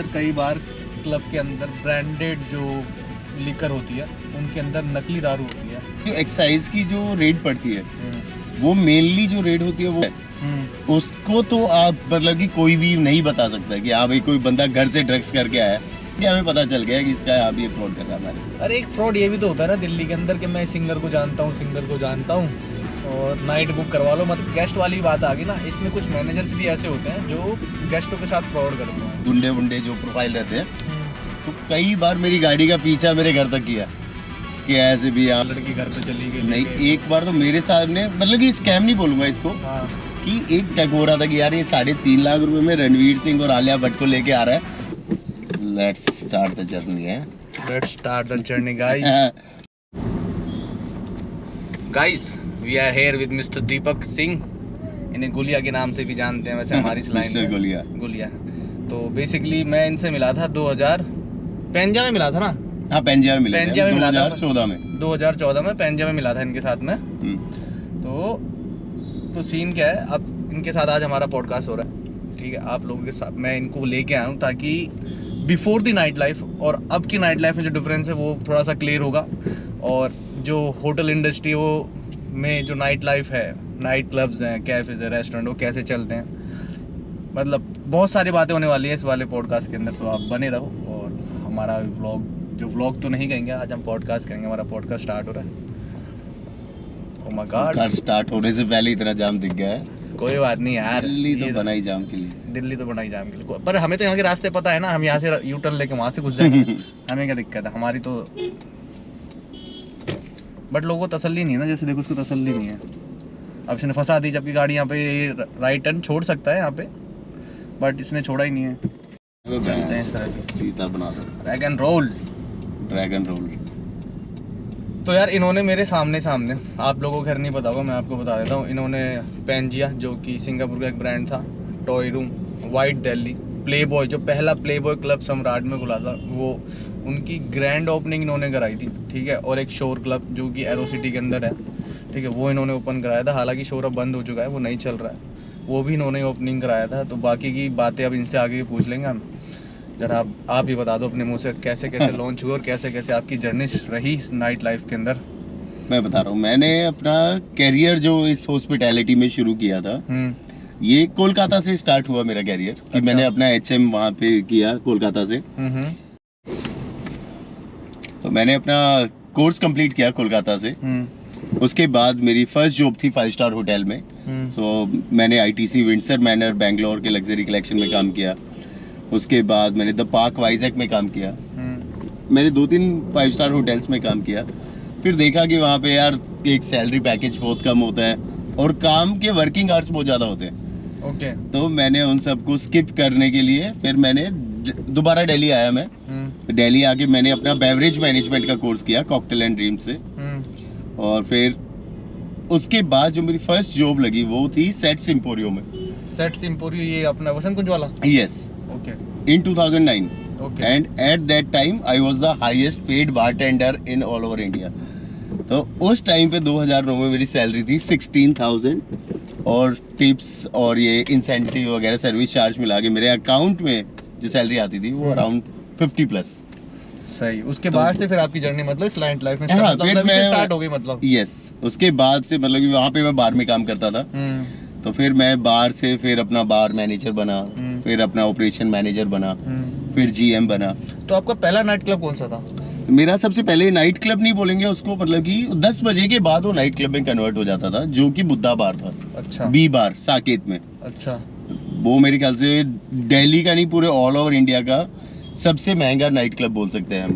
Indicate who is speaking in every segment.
Speaker 1: अंदर कई बार क्लब के अंदर ब्रांडेड जो लिकर होती है उनके अंदर नकली दारू होती है।
Speaker 2: जो एक्साइज की जो रेट पड़ती है वो मेनली जो रेट होती है वो है उसको तो आप मतलब कि कोई भी नहीं बता सकता कि हाँ भाई कोई बंदा घर से ड्रग्स करके आया कि हमें पता चल गया कि इसका आप ये फ्रॉड कर रहा है हमारे साथ।
Speaker 1: अरे एक फ्रॉड ये भी तो होता है ना दिल्ली के अंदर कि मैं सिंगर को जानता हूँ और नाइट बुक करवा लो, मतलब गेस्ट वाली बात आ गई ना। इसमें कुछ मैनेजर्स भी ऐसे होते हैं जो गेस्टों के साथ फ्रॉड करते हैं।
Speaker 2: गुंडे वुंडे जो प्रोफाइल रहते हैं तो कई बार मेरी गाड़ी का पीछा मेरे घर तक किया कि ऐसे भी आप
Speaker 1: लड़की घर पे चली गई।
Speaker 2: नहीं, एक बार तो मेरे सामने मतलब कि स्कैम नहीं बोलूंगा इसको
Speaker 1: हाँ।
Speaker 2: कि एक टैग हो रहा था कि यार ये 3.5 लाख रुपए में रणवीर सिंह और आलिया भट्ट को लेके आ रहा है। लेट्स स्टार्ट द जर्नी है।
Speaker 1: Let's start the journey guys we are here with mister Deepak Singh, इन्हें गुलिया के नाम से भी जानते हैं वैसे हमारी लाइन में। गुलिया। तो बेसिकली मैं इनसे मिला था 2000 पेंजा में मिला था ना।
Speaker 2: हाँ पेंजा में मिला था
Speaker 1: 2014 में पेंजा में मिला था इनके साथ में। तो सीन क्या है, अब इनके साथ आज हमारा पॉडकास्ट हो रहा है, ठीक है। आप लोगों के साथ मैं इनको लेके आया हूँ ताकि बिफोर द नाइट लाइफ और अब की नाइट लाइफ में जो डिफरेंस है वो थोड़ा सा क्लियर होगा। और जो होटल इंडस्ट्री वो में जो नाइट लाइफ है, नाइट क्लब्स हैं, कैफेज है, रेस्टोरेंट, वो कैसे चलते हैं, मतलब बहुत सारी बातें होने वाली है इस वाले पॉडकास्ट के अंदर। तो आप बने रहो। और हमारा व्लॉग तो नहीं कहेंगे, आज हम पॉडकास्ट कहेंगे। हमारा पॉडकास्ट स्टार्ट हो रहा है। ओह माय गॉड,
Speaker 2: स्टार्ट होने से पहले इतना जाम दिख गया है।
Speaker 1: कोई बात नहीं यार,
Speaker 2: दिल्ली तो बना ही जाम के लिए।
Speaker 1: पर हमें तो यहाँ के रास्ते पता है ना, हम यहाँ से यू टर्न लेके वहाँ से घुस जाएंगे। हमें क्या दिक्कत है हमारी तो। बट लोगों को तसल्ली नहीं है ना, जैसे देखो उसको तसल्ली नहीं है। अब इसने फंसा दी, जबकि गाड़ी यहाँ पे राइट टर्न छोड़ सकता है यहाँ पे, बट इसने छोड़ा ही नहीं है। चलते हैं इस तरह से,
Speaker 2: सीधा बना दो।
Speaker 1: Dragon roll. तो यार इन्होंने मेरे सामने आप लोगों को घर नहीं पता होगा, मैं आपको बता देता हूँ। इन्होंने पेंजिया, जो कि सिंगापुर का एक ब्रांड था, toy room, white Delhi, Playboy, जो पहला प्लेबॉय क्लब सम्राट में खुला था, वो उनकी ग्रैंड ओपनिंग इन्होंने कराई थी, ठीक है। और एक शोर क्लब जो कि एरो सिटी के अंदर है, ठीक है, वो इन्होंने ओपन कराया था। हालांकि शोर अब बंद हो चुका है, वो नहीं चल रहा है, वो भी इन्होंने ओपनिंग कराया था। तो बाकी की बातें अब इनसे आगे पूछ लेंगे हम। जरा आप ही बता दो अपने मुंह से कैसे लॉन्च हुआ और कैसे आपकी जर्नी रही इस नाइट लाइफ के अंदर।
Speaker 2: मैं बता रहा हूँ, मैंने अपना कैरियर जो इस हॉस्पिटैलिटी में शुरू किया था, ये कोलकाता से स्टार्ट हुआ मेरा कैरियर। कि
Speaker 1: अच्छा।
Speaker 2: मैंने अपना HM वहाँ पे किया कोलकाता से। तो मैंने अपना कोर्स कंप्लीट किया कोलकाता से। उसके बाद मेरी फर्स्ट जॉब थी 5 स्टार होटल में। सो मैंने ITC विंडसर मैनर बैंगलोर के लग्जरी कलेक्शन में काम किया। उसके बाद मैंने द पार्क वाइजैक में काम किया। मैंने 2-3 5 स्टार होटल्स में काम किया। फिर देखा कि वहाँ पे यार एक सैलरी पैकेज बहुत कम होता है और काम के वर्किंग आवर्स बहुत ज़्यादा होते हैं।
Speaker 1: ओके।
Speaker 2: तो मैंने उन सबको स्किप करने के लिए फिर मैंने दोबारा दिल्ली आया। मैं दिल्ली आके मैंने अपना बेवरेज मैनेजमेंट का कोर्स किया कॉकटेल एंड ड्रीम से। और फिर उसके बाद जो मेरी फर्स्ट जॉब लगी वो थी सेट्स एम्पोरियो में।
Speaker 1: सेट्स एम्पोरियो, ये अपना वसंत कुंज वाला?
Speaker 2: Yes.
Speaker 1: Okay.
Speaker 2: In 2009.
Speaker 1: Okay.
Speaker 2: And at that time I was the highest paid bartender in all over India. तो उस टाइम पे 2009 में मेरी सैलरी थी 16,000 और टिप्स और ये इंसेंटिव वगैरह सर्विस चार्ज मिला के मेरे अकाउंट में जो सैलरी आती थी वो अराउंड 50+।
Speaker 1: सही। उसके बाद से फिर आपकी जर्नी मतलब इस नाइट लाइफ में
Speaker 2: स्टार्ट
Speaker 1: हो गई मतलब?
Speaker 2: यस। उसके बाद से मतलब कि वहाँ पे मैं बार में काम करता था। तो फिर मैं बार से फिर अपना बार मैनेजर बना, फिर अपना ऑपरेशन मैनेजर बना, फिर GM बना।
Speaker 1: तो आपका पहला नाइट क्लब कौन सा था?
Speaker 2: मेरा सबसे पहले नाइट क्लब नहीं बोलेंगे उसको, मतलब कि 10 बजे के बाद वो नाइट क्लब में कन्वर्ट हो जाता था, जो कि बुद्धा बार था। अच्छा। B बार साकेत में। अच्छा। वो मेरे ख्याल से दिल्ली का नहीं पूरे ऑल ओवर इंडिया का सबसे महंगा नाइट क्लब बोल सकते हैं हम।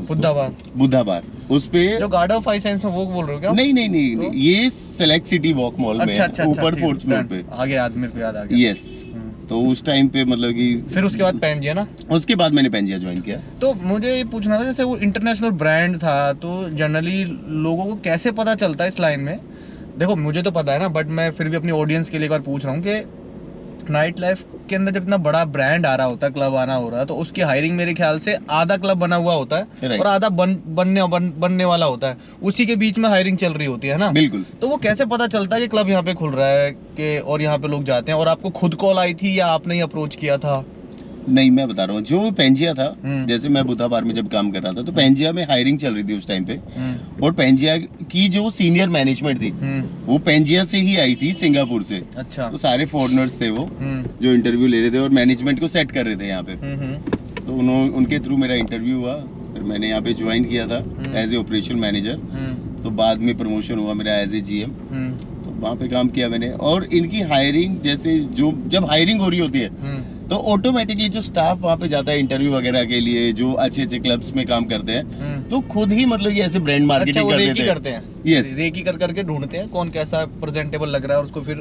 Speaker 2: बुद्धा बार। उस पे
Speaker 1: जो गार्ड ऑफ 5 सेंस में वो बोल रहे हो क्या?
Speaker 2: नहीं, ये सेलेक्ट सिटी वॉक मॉल में ऊपर 4th फ्लोर पे।
Speaker 1: आगे मेरे को याद आ गया।
Speaker 2: यस। तो उस टाइम पे मतलब कि
Speaker 1: फिर उसके बाद पेंजिया ना? उसके
Speaker 2: बाद मैंने पेंजिया ज्वाइन किया।
Speaker 1: तो मुझे ये पूछना था, जैसे वो इंटरनेशनल ब्रांड था, तो जनरली लोगों को कैसे पता चलता है इस लाइन में? देखो मुझे तो पता है ना, बट मैं फिर भी अपनी ऑडियंस के लिए एक बार पूछ रहा हूँ कि नाइट लाइफ के अंदर जब इतना बड़ा ब्रांड आ रहा होता है, क्लब आना हो रहा है, तो उसकी हायरिंग मेरे ख्याल से आधा क्लब बना हुआ होता है और आधा बनने वाला होता है, उसी के बीच में हायरिंग चल रही होती है ना? बिल्कुल। तो वो कैसे पता चलता है कि क्लब यहाँ पे खुल रहा है कि और यहाँ पे लोग जाते हैं? और आपको खुद कॉल आई थी या आपने ही अप्रोच किया था?
Speaker 2: नहीं, मैं बता रहा हूँ, जो पेंजिया था, जैसे मैं बुद्धा बार में जब काम कर रहा था तो पेंजिया में हायरिंग चल रही थी उस टाइम पे, और पेंजिया की जो सीनियर मैनेजमेंट थी वो पेंजिया से ही आई थी, सिंगापुर से।
Speaker 1: अच्छा।
Speaker 2: तो सारे फॉरेनर्स थे वो जो इंटरव्यू ले रहे थे और मैनेजमेंट को सेट कर रहे थे यहाँ पे। तो उनके थ्रू मेरा इंटरव्यू हुआ, फिर मैंने यहाँ पे ज्वाइन किया था एज ए ऑपरेशन मैनेजर। तो बाद में प्रमोशन हुआ मेरा एज ए GM, तो वहाँ पे काम किया मैंने। और इनकी हायरिंग, जैसे जो जब हायरिंग हो रही होती है तो ऑटोमेटिकली जो स्टाफ वहाँ पे जाता है इंटरव्यू वगैरह के लिए, जो अच्छे अच्छे क्लब्स में काम करते हैं, तो खुद ही मतलब ये ऐसे ब्रांड मार्केटिंग
Speaker 1: करते हैं।
Speaker 2: यस,
Speaker 1: रेकी कर करके ढूंढते हैं कौन कैसा प्रेजेंटेबल लग रहा है और उसको फिर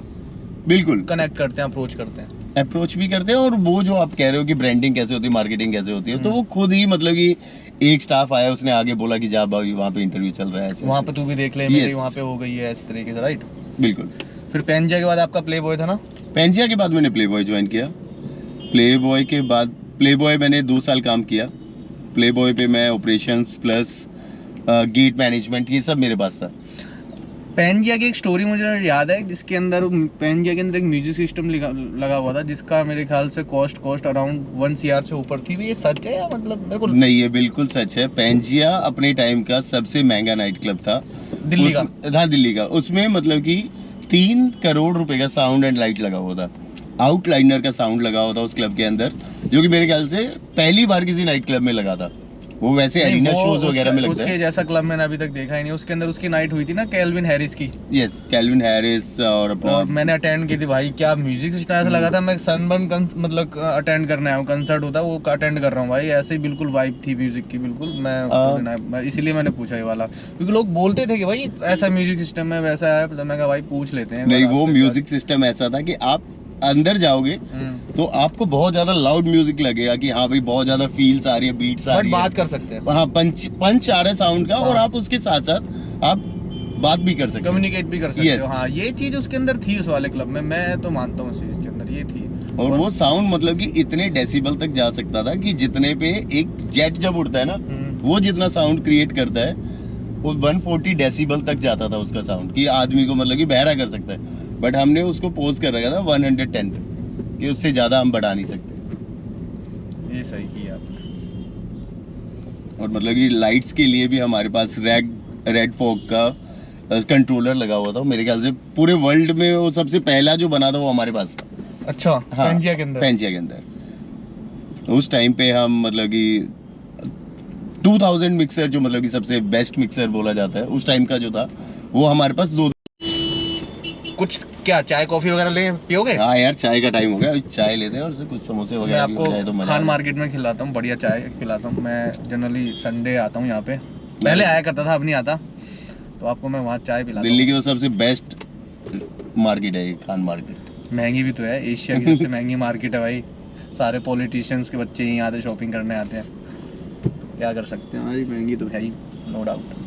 Speaker 2: बिल्कुल
Speaker 1: कनेक्ट करते हैं, अप्रोच करते हैं।
Speaker 2: अप्रोच भी करते हैं, और वो जो आप कह रहे हो कि ब्रांडिंग कैसे होती है, मार्केटिंग कैसे होती है, तो वो खुद ही मतलब कि एक स्टाफ आया, उसने आगे बोला कि जा भाई वहाँ पे इंटरव्यू चल रहा है, ऐसे
Speaker 1: वहाँ पे तू भी देख ले, मेरी वहाँ पे हो गई है, इस तरीके से, राइट?
Speaker 2: बिल्कुल।
Speaker 1: फिर पेंजिया के बाद आपका प्ले बॉय था ना?
Speaker 2: पेंजिया के बाद मैंने प्ले बॉय ज्वाइन किया। प्ले बॉय के बाद, प्ले बॉय मैंने 2 साल काम किया। प्ले बॉय पे मैं ऑपरेशंस प्लस गेट मैनेजमेंट, ये सब मेरे पास था।
Speaker 1: पेंजिया की एक स्टोरी मुझे याद है, जिसके अंदर पेंजिया के अंदर एक म्यूजिक सिस्टम लगा हुआ था, जिसका मेरे ख्याल से कॉस्ट अराउंड 1 CR से ऊपर थी। ये सच है या मतलब मेरे को
Speaker 2: नहीं, ये बिल्कुल सच है। पेंजिया अपने टाइम का सबसे महंगा नाइट क्लब था
Speaker 1: दिल्ली का।
Speaker 2: हाँ, दिल्ली का। उसमें मतलब कि 3 करोड़ रुपए का साउंड एंड लाइट लगा हुआ था, आउटलाइनर का साउंड लगा हुआ था उस क्लब के अंदर, जो कि मेरे ख्याल से पहली बार किसी नाइट क्लब में लगा था। वो वैसे एरिना शोज वगैरह में लगता है।
Speaker 1: उसके जैसा क्लब मैंने अभी तक देखा ही नहीं। उसके अंदर उसकी नाइट हुई थी ना कैल्विन हैरिस की।
Speaker 2: यस, कैल्विन हैरिस और अपना,
Speaker 1: और मैंने अटेंड की थी भाई। क्या म्यूजिक सिस्टम, ऐसा लगा था मैं सनबर्न मतलब अटेंड करने आया हूँ, कंसर्ट होता है वो अटेंड कर रहा हूँ भाई। ऐसे ही बिल्कुल वाइब थी म्यूजिक की, बिल्कुल। मैं इसीलिए मैंने पूछा ये वाला, क्योंकि लोग बोलते थे कि भाई ऐसा म्यूजिक सिस्टम है, वैसा है, तो मैं कहा भाई पूछ लेते हैं।
Speaker 2: नहीं, वो म्यूजिक सिस्टम ऐसा था कि आप अंदर जाओगे तो आपको बहुत ज्यादा लाउड म्यूजिक लगेगा कि हाँ भाई बहुत ज्यादा फील्स आ रही है, बीट्स आ रही है,
Speaker 1: बात कर सकते हैं।
Speaker 2: हाँ, पंच आ रहा है साउंड का, और आप उसके साथ साथ आप बात भी कर सकते हैं,
Speaker 1: कम्युनिकेट भी कर सकते हो। हाँ, ये चीज उसके अंदर थी उस वाले क्लब में, मैं तो मानता हूँ उस चीज के अंदर ये थी।
Speaker 2: और वो साउंड मतलब कि इतने डेसिबल तक जा सकता था कि जितने पे एक जेट जब उड़ता है ना, वो जितना साउंड क्रिएट करता है वो 140 डेसिबल तक जाता था उसका साउंड, कि आदमी को मतलब कि बहरा कर सकता है। बट हमने उसको पोज कर रखा था 110 पे, कि उससे ज्यादा हम बढ़ा नहीं सकते।
Speaker 1: ये सही किया आपने।
Speaker 2: और मतलब कि लाइट्स के लिए भी हमारे पास रेड फॉग का कंट्रोलर लगा हुआ था। मेरे ख्याल से पूरे वर्ल्ड में वो सबसे पहला जो बना था वो हमारे पास था।
Speaker 1: अच्छा,
Speaker 2: हाँ,
Speaker 1: पेंजिया के अंदर।
Speaker 2: पेंजिया के अंदर उस टाइम पे हम मतलब कि 2000 मिक्सर, जो मतलब कि सबसे बेस्ट मिक्सर बोला जाता है उस टाइम का जो था, वो हमारे पास 2।
Speaker 1: कुछ क्या चाय कॉफी वगैरह ले पियोगे?
Speaker 2: हाँ यार, चाय का टाइम हो गया, चाय लेते हैं और कुछ समोसे
Speaker 1: मैं
Speaker 2: वगैरह भी हो जाए तो
Speaker 1: आपको
Speaker 2: मजा
Speaker 1: खान मार्केट में खिलाता हूँ, बढ़िया चाय पिलाता हूँ। मैं जनरली संडे आता हूँ यहाँ पे, पहले आया करता था, अब नहीं आता, तो आपको मैं वहाँ चाय पिलाता हूँ।
Speaker 2: दिल्ली की तो सबसे बेस्ट मार्केट है ये, खान मार्केट।
Speaker 1: महंगी भी तो है, एशिया की सबसे महंगी मार्केट है भाई। सारे पॉलिटिशियंस के बच्चे यहीं आते, शॉपिंग करने आते हैं। क्या कर सकते हैं भाई, महंगी तो है ही, नो डाउट।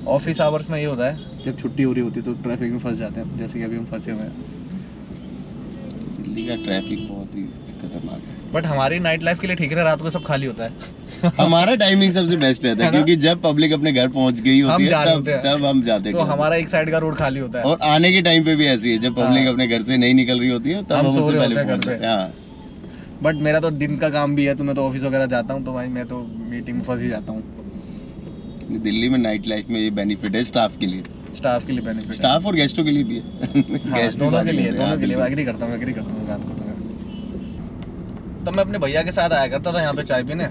Speaker 1: ऑफिस आवर्स में ये होता है, जब छुट्टी हो रही होती है तो ट्रैफिक में फंस जाते हैं, जैसे कि अभी हम फंसे हुए हैं।
Speaker 2: दिल्ली का ट्रैफिक बहुत ही खतरनाक है।
Speaker 1: बट हमारी नाइट लाइफ के लिए ठीक है, रात को सब खाली होता है।
Speaker 2: हमारा टाइमिंग सबसे बेस्ट रहता है, क्योंकि जब पब्लिक अपने घर पहुंच गई होती है तब हम जाते हैं।
Speaker 1: तो हमारा एक साइड का रोड खाली होता है।
Speaker 2: और आने के टाइम पे भी ऐसी है, जब पब्लिक अपने घर से नहीं निकल रही होती है तब हम उससे पहले पहुंच जाते हैं। हाँ,
Speaker 1: बट मेरा तो दिन का काम भी है, तो मैं तो ऑफिस वगैरह जाता हूँ, तो भाई मैं तो मीटिंग में फंस ही जाता हूँ।
Speaker 2: दिल्ली में नाइट लाइफ में ये बेनिफिट है स्टाफ के लिए,
Speaker 1: स्टाफ के लिए बेनिफिट,
Speaker 2: स्टाफ और गेस्टों के लिए भी है।
Speaker 1: गेस्ट दोनों के लिए, दोनों के लिए एग्री करता हूँ बात को। तो मैं अपने भैया के साथ आया करता था यहाँ पे चाय पीने।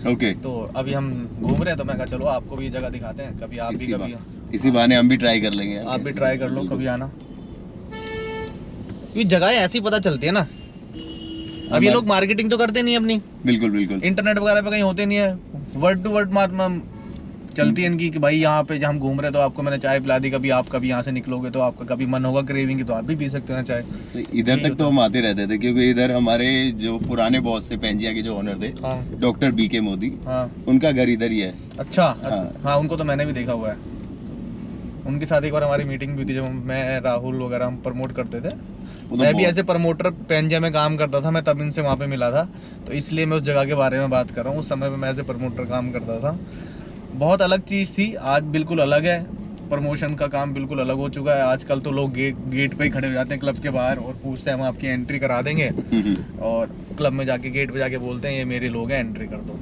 Speaker 2: ओके, तो
Speaker 1: अभी हम घूम रहे हैं, तो मैं कहा चलो आपको भी ये जगह दिखाते हैं, कभी आप भी कभी
Speaker 2: इसी बहाने हम भी ट्राई कर लेंगे।
Speaker 1: आप भी ट्राई कर लो, कभी आना। ये जगह ऐसी पता चलती है ना, अब ये लोग मार्केटिंग तो करते नहीं अपनी,
Speaker 2: बिल्कुल बिल्कुल,
Speaker 1: इंटरनेट वगैरह पे कहीं होते नहीं है, वर्ड टू वर्ड चलती है इनकी कि भाई यहाँ पे जब हम घूम रहे तो आपको मैंने चाय पिला दी, कभी आप कभी यहाँ से निकलोगे तो आपका कभी मन होगा क्रेविंग की तो आप भी पी सकते हो चाय।
Speaker 2: तो इधर तक तो हम आते रहते थे, क्योंकि इधर हमारे जो पुराने बॉस थे, पेंजिया के जो ओनर थे, डॉक्टर BK मोदी, उनका घर इधर ही है।
Speaker 1: अच्छा, हाँ, उनको तो मैंने भी देखा हुआ है। उनके साथ एक बार हमारी मीटिंग भी थी, जब मैं राहुल वगैरह हम प्रमोट करते थे। मैं भी ऐसे प्रमोटर पेंजिया में काम करता था, मैं तब इनसे वहाँ पे मिला था, तो इसलिए मैं उस जगह के बारे में बात कर रहा हूँ। उस समय पे मैं ऐसे प्रमोटर काम करता था। बहुत अलग चीज़ थी, आज बिल्कुल अलग है, प्रमोशन का काम बिल्कुल अलग हो चुका है। आजकल तो लोग गेट पे ही खड़े हो जाते हैं क्लब के बाहर और पूछते हैं हम आपकी एंट्री करा देंगे, और क्लब में जाके गेट पे जाके बोलते हैं ये मेरे लोग हैं, एंट्री कर दो।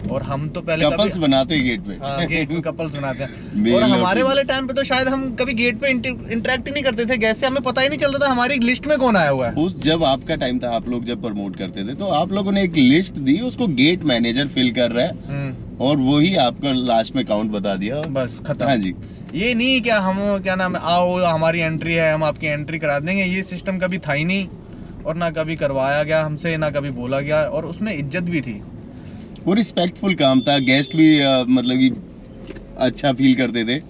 Speaker 1: और हम तो पहले
Speaker 2: कपल्स बनाते हैं गेट पे।
Speaker 1: हाँ, गेट पे कपल्स बनाते हैं।
Speaker 2: Male
Speaker 1: और
Speaker 2: और
Speaker 1: हमारे
Speaker 2: female।
Speaker 1: वाले टाइम पे तो शायद हम कभी गेट पे इंटरेक्ट ही नहीं करते थे गैस से, हमें पता ही नहीं चलता था हमारी लिस्ट में कौन आया हुआ है।
Speaker 2: उस जब आपका टाइम था, आप लोग जब प्रमोट करते थे, तो आप लोगों ने एक लिस्ट दी, उसको गेट मैनेजर फिल कर रहा है और वही आपका लास्ट में काउंट बता दिया,
Speaker 1: बस खत्म।
Speaker 2: हाँ जी।
Speaker 1: ये नहीं क्या हम क्या नाम है, आओ हमारी एंट्री है, हम आपकी एंट्री करा देंगे, ये सिस्टम कभी था ही नहीं, और ना कभी करवाया गया हमसे, ना कभी बोला गया, और उसमें इज्जत भी थी।
Speaker 2: वो रिस्पेक्टफुल काम था, गेस्ट भी मतलब कि अच्छा फील करते थे।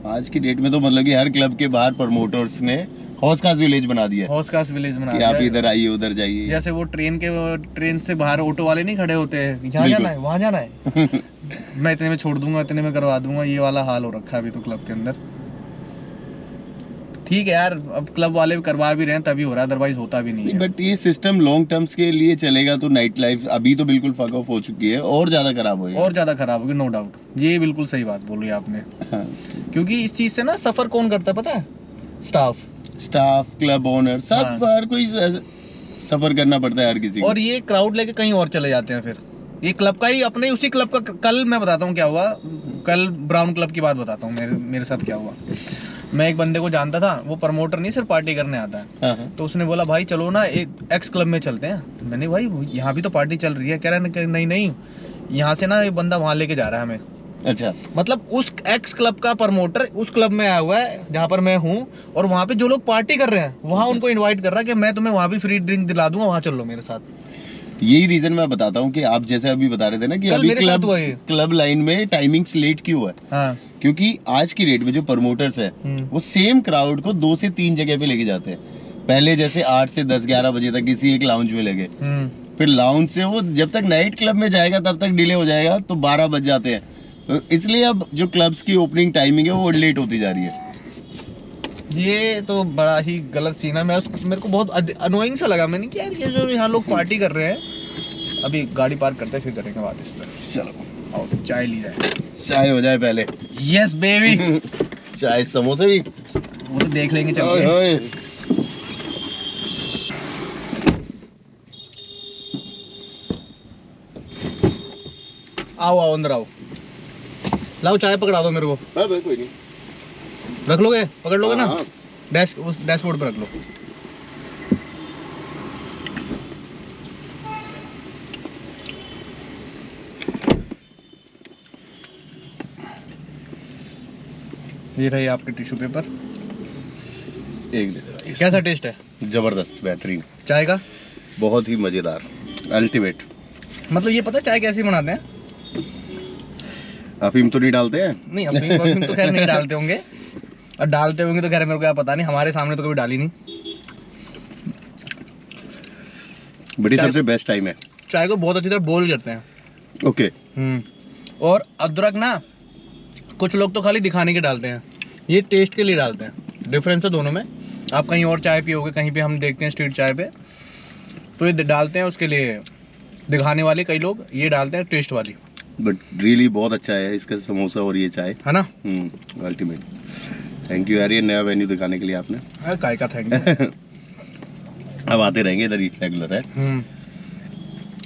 Speaker 2: आज की डेट में तो मतलब कि हर क्लब के बाहर प्रमोटर्स ने हौस खास विलेज बना दिया है
Speaker 1: हौस खास विलेज बना
Speaker 2: कि
Speaker 1: दिया
Speaker 2: आप
Speaker 1: है।
Speaker 2: इधर आइए उधर जाइए।
Speaker 1: जैसे वो ट्रेन से बाहर ऑटो वाले नहीं खड़े होते हैं, यहाँ जाना है वहाँ जाना है, मैं इतने में छोड़ दूंगा, इतने में करवा दूंगा, ये वाला हाल हो रखा है अभी तो क्लब के अंदर। ठीक है यार, अब क्लब वाले भी करवा भी रहे हैं तभी हो रहा है, अदरवाइज होता भी नहीं है।
Speaker 2: बट ये सिस्टम लॉन्ग टर्म्स के लिए चलेगा तो नाइट लाइफ अभी तो बिल्कुल फक ऑफ हो चुकी है, और ज्यादा खराब होगी।
Speaker 1: और ज्यादा खराब होगी, नो डाउट, ये बिल्कुल सही बात बोली आपने।
Speaker 2: हाँ।
Speaker 1: क्योंकि इस चीज से ना सफर कौन करता है पता है?
Speaker 2: स्टाफ, क्लब ओनर, सब
Speaker 1: हाँ।
Speaker 2: हर कोई सफर करना पड़ता है हर किसी को।
Speaker 1: और ये क्राउड लेके कहीं और चले जाते हैं फिर। ये क्लब का ही, अपने उसी क्लब का, कल मैं बताता हूँ क्या हुआ। कल ब्राउन क्लब की बात बताता हूँ, मेरे साथ क्या हुआ। मैं एक बंदे को जानता था, वो प्रमोटर नहीं, सिर्फ पार्टी करने आता है।
Speaker 2: हाँ, हाँ।
Speaker 1: तो उसने बोला भाई चलो ना एक एक्स क्लब में चलते हैं। मैंने भाई यहाँ भी तो पार्टी चल रही है। कह रहा है नहीं यहाँ से ना ये बंदा वहाँ लेके जा रहा है हमें।
Speaker 2: अच्छा,
Speaker 1: मतलब उस एक्स क्लब का प्रमोटर उस क्लब में आया हुआ है जहाँ पर मैं हूँ, और वहाँ पे जो लोग पार्टी कर रहे हैं वहाँ उनको इनवाइट कर रहा है कि मैं तुम्हें वहाँ भी फ्री ड्रिंक दिला दूंगा, वहाँ चल लो मेरे साथ।
Speaker 2: यही रीजन मैं बताता हूँ कि आप जैसे अभी बता रहे थे ना कि
Speaker 1: कल
Speaker 2: अभी
Speaker 1: मेरे साथ हुआ ये।
Speaker 2: क्लब लाइन में टाइमिंग्स लेट क्यों है।
Speaker 1: हाँ।
Speaker 2: क्योंकि आज की डेट में जो प्रमोटर्स है वो सेम क्राउड को 2 से 3 जगह पे लेके जाते हैं। पहले जैसे 8 से 10-11 बजे तक किसी एक लाउंज में लगे, फिर लाउंज से वो जब तक नाइट क्लब में जाएगा तब तक डिले हो जाएगा, तो 12 बज जाते हैं। तो इसलिए अब जो क्लब्स की ओपनिंग टाइमिंग है वो लेट होती जा रही है।
Speaker 1: ये तो बड़ा ही गलत सीन है। मेरे को बहुत अनोइंग सा लगा। मैंने कि यार ये जो यहाँ लोग पार्टी कर रहे हैं, अभी गाड़ी पार्क करते हैं फिर करेंगे बात इस पर।
Speaker 2: चलो
Speaker 1: आओ चाय ली जाए।
Speaker 2: चाय हो जाए पहले।
Speaker 1: Yes baby.
Speaker 2: चाय समोसे भी
Speaker 1: वो तो देख लेंगे चल
Speaker 2: ओए
Speaker 1: के।
Speaker 2: ओए।
Speaker 1: आओ आओ अंदर आओ। लाओ चाय पकड़ा दो मेरे को।
Speaker 2: हाँ भाई कोई नहीं,
Speaker 1: रख लोगे, पकड़ लोगे ना?
Speaker 2: हाँ।
Speaker 1: डैशबोर्ड पे रख लो। ये रही आपके टिश्यू पेपर।
Speaker 2: एक दे दे।
Speaker 1: कैसा टेस्ट है?
Speaker 2: जबरदस्त, बेहतरीन,
Speaker 1: चाय का?
Speaker 2: बहुत ही मजेदार, अल्टीमेट।
Speaker 1: मतलब ये पता है चाय कैसे बनाते हैं?
Speaker 2: अफीम तो नहीं डालते हैं?
Speaker 1: नहीं, अफीम तो खैर नहीं डालते होंगे, और डालते होंगे तो खैर मेरे को क्या पता नहीं, हमारे सामने तो कभी डाली नहीं।
Speaker 2: बड़ी सबसे बेस्ट टाइम है।
Speaker 1: चाय को बहुत अच्छी तरह बॉईल करते हैं।
Speaker 2: ओके।
Speaker 1: और अदरक ना कुछ लोग तो खाली दिखाने के डालते हैं, ये टेस्ट के लिए डालते हैं। डिफरेंस है दोनों में। आप कहीं और चाय पियोगे, कहीं पे हम देखते हैं स्ट्रीट चाय पे, तो ये डालते हैं उसके लिए दिखाने वाले कई लोग, ये डालते हैं टेस्ट वाली।
Speaker 2: बट रियली बहुत अच्छा है इसका समोसा और ये चाय,
Speaker 1: है ना?
Speaker 2: अल्टीमेट। थैंक यू यार, ये नया वेन्यू दिखाने के लिए आपने।
Speaker 1: काय का थैंक यू।
Speaker 2: अब आते रहेंगे इधर ही, रेगुलर है।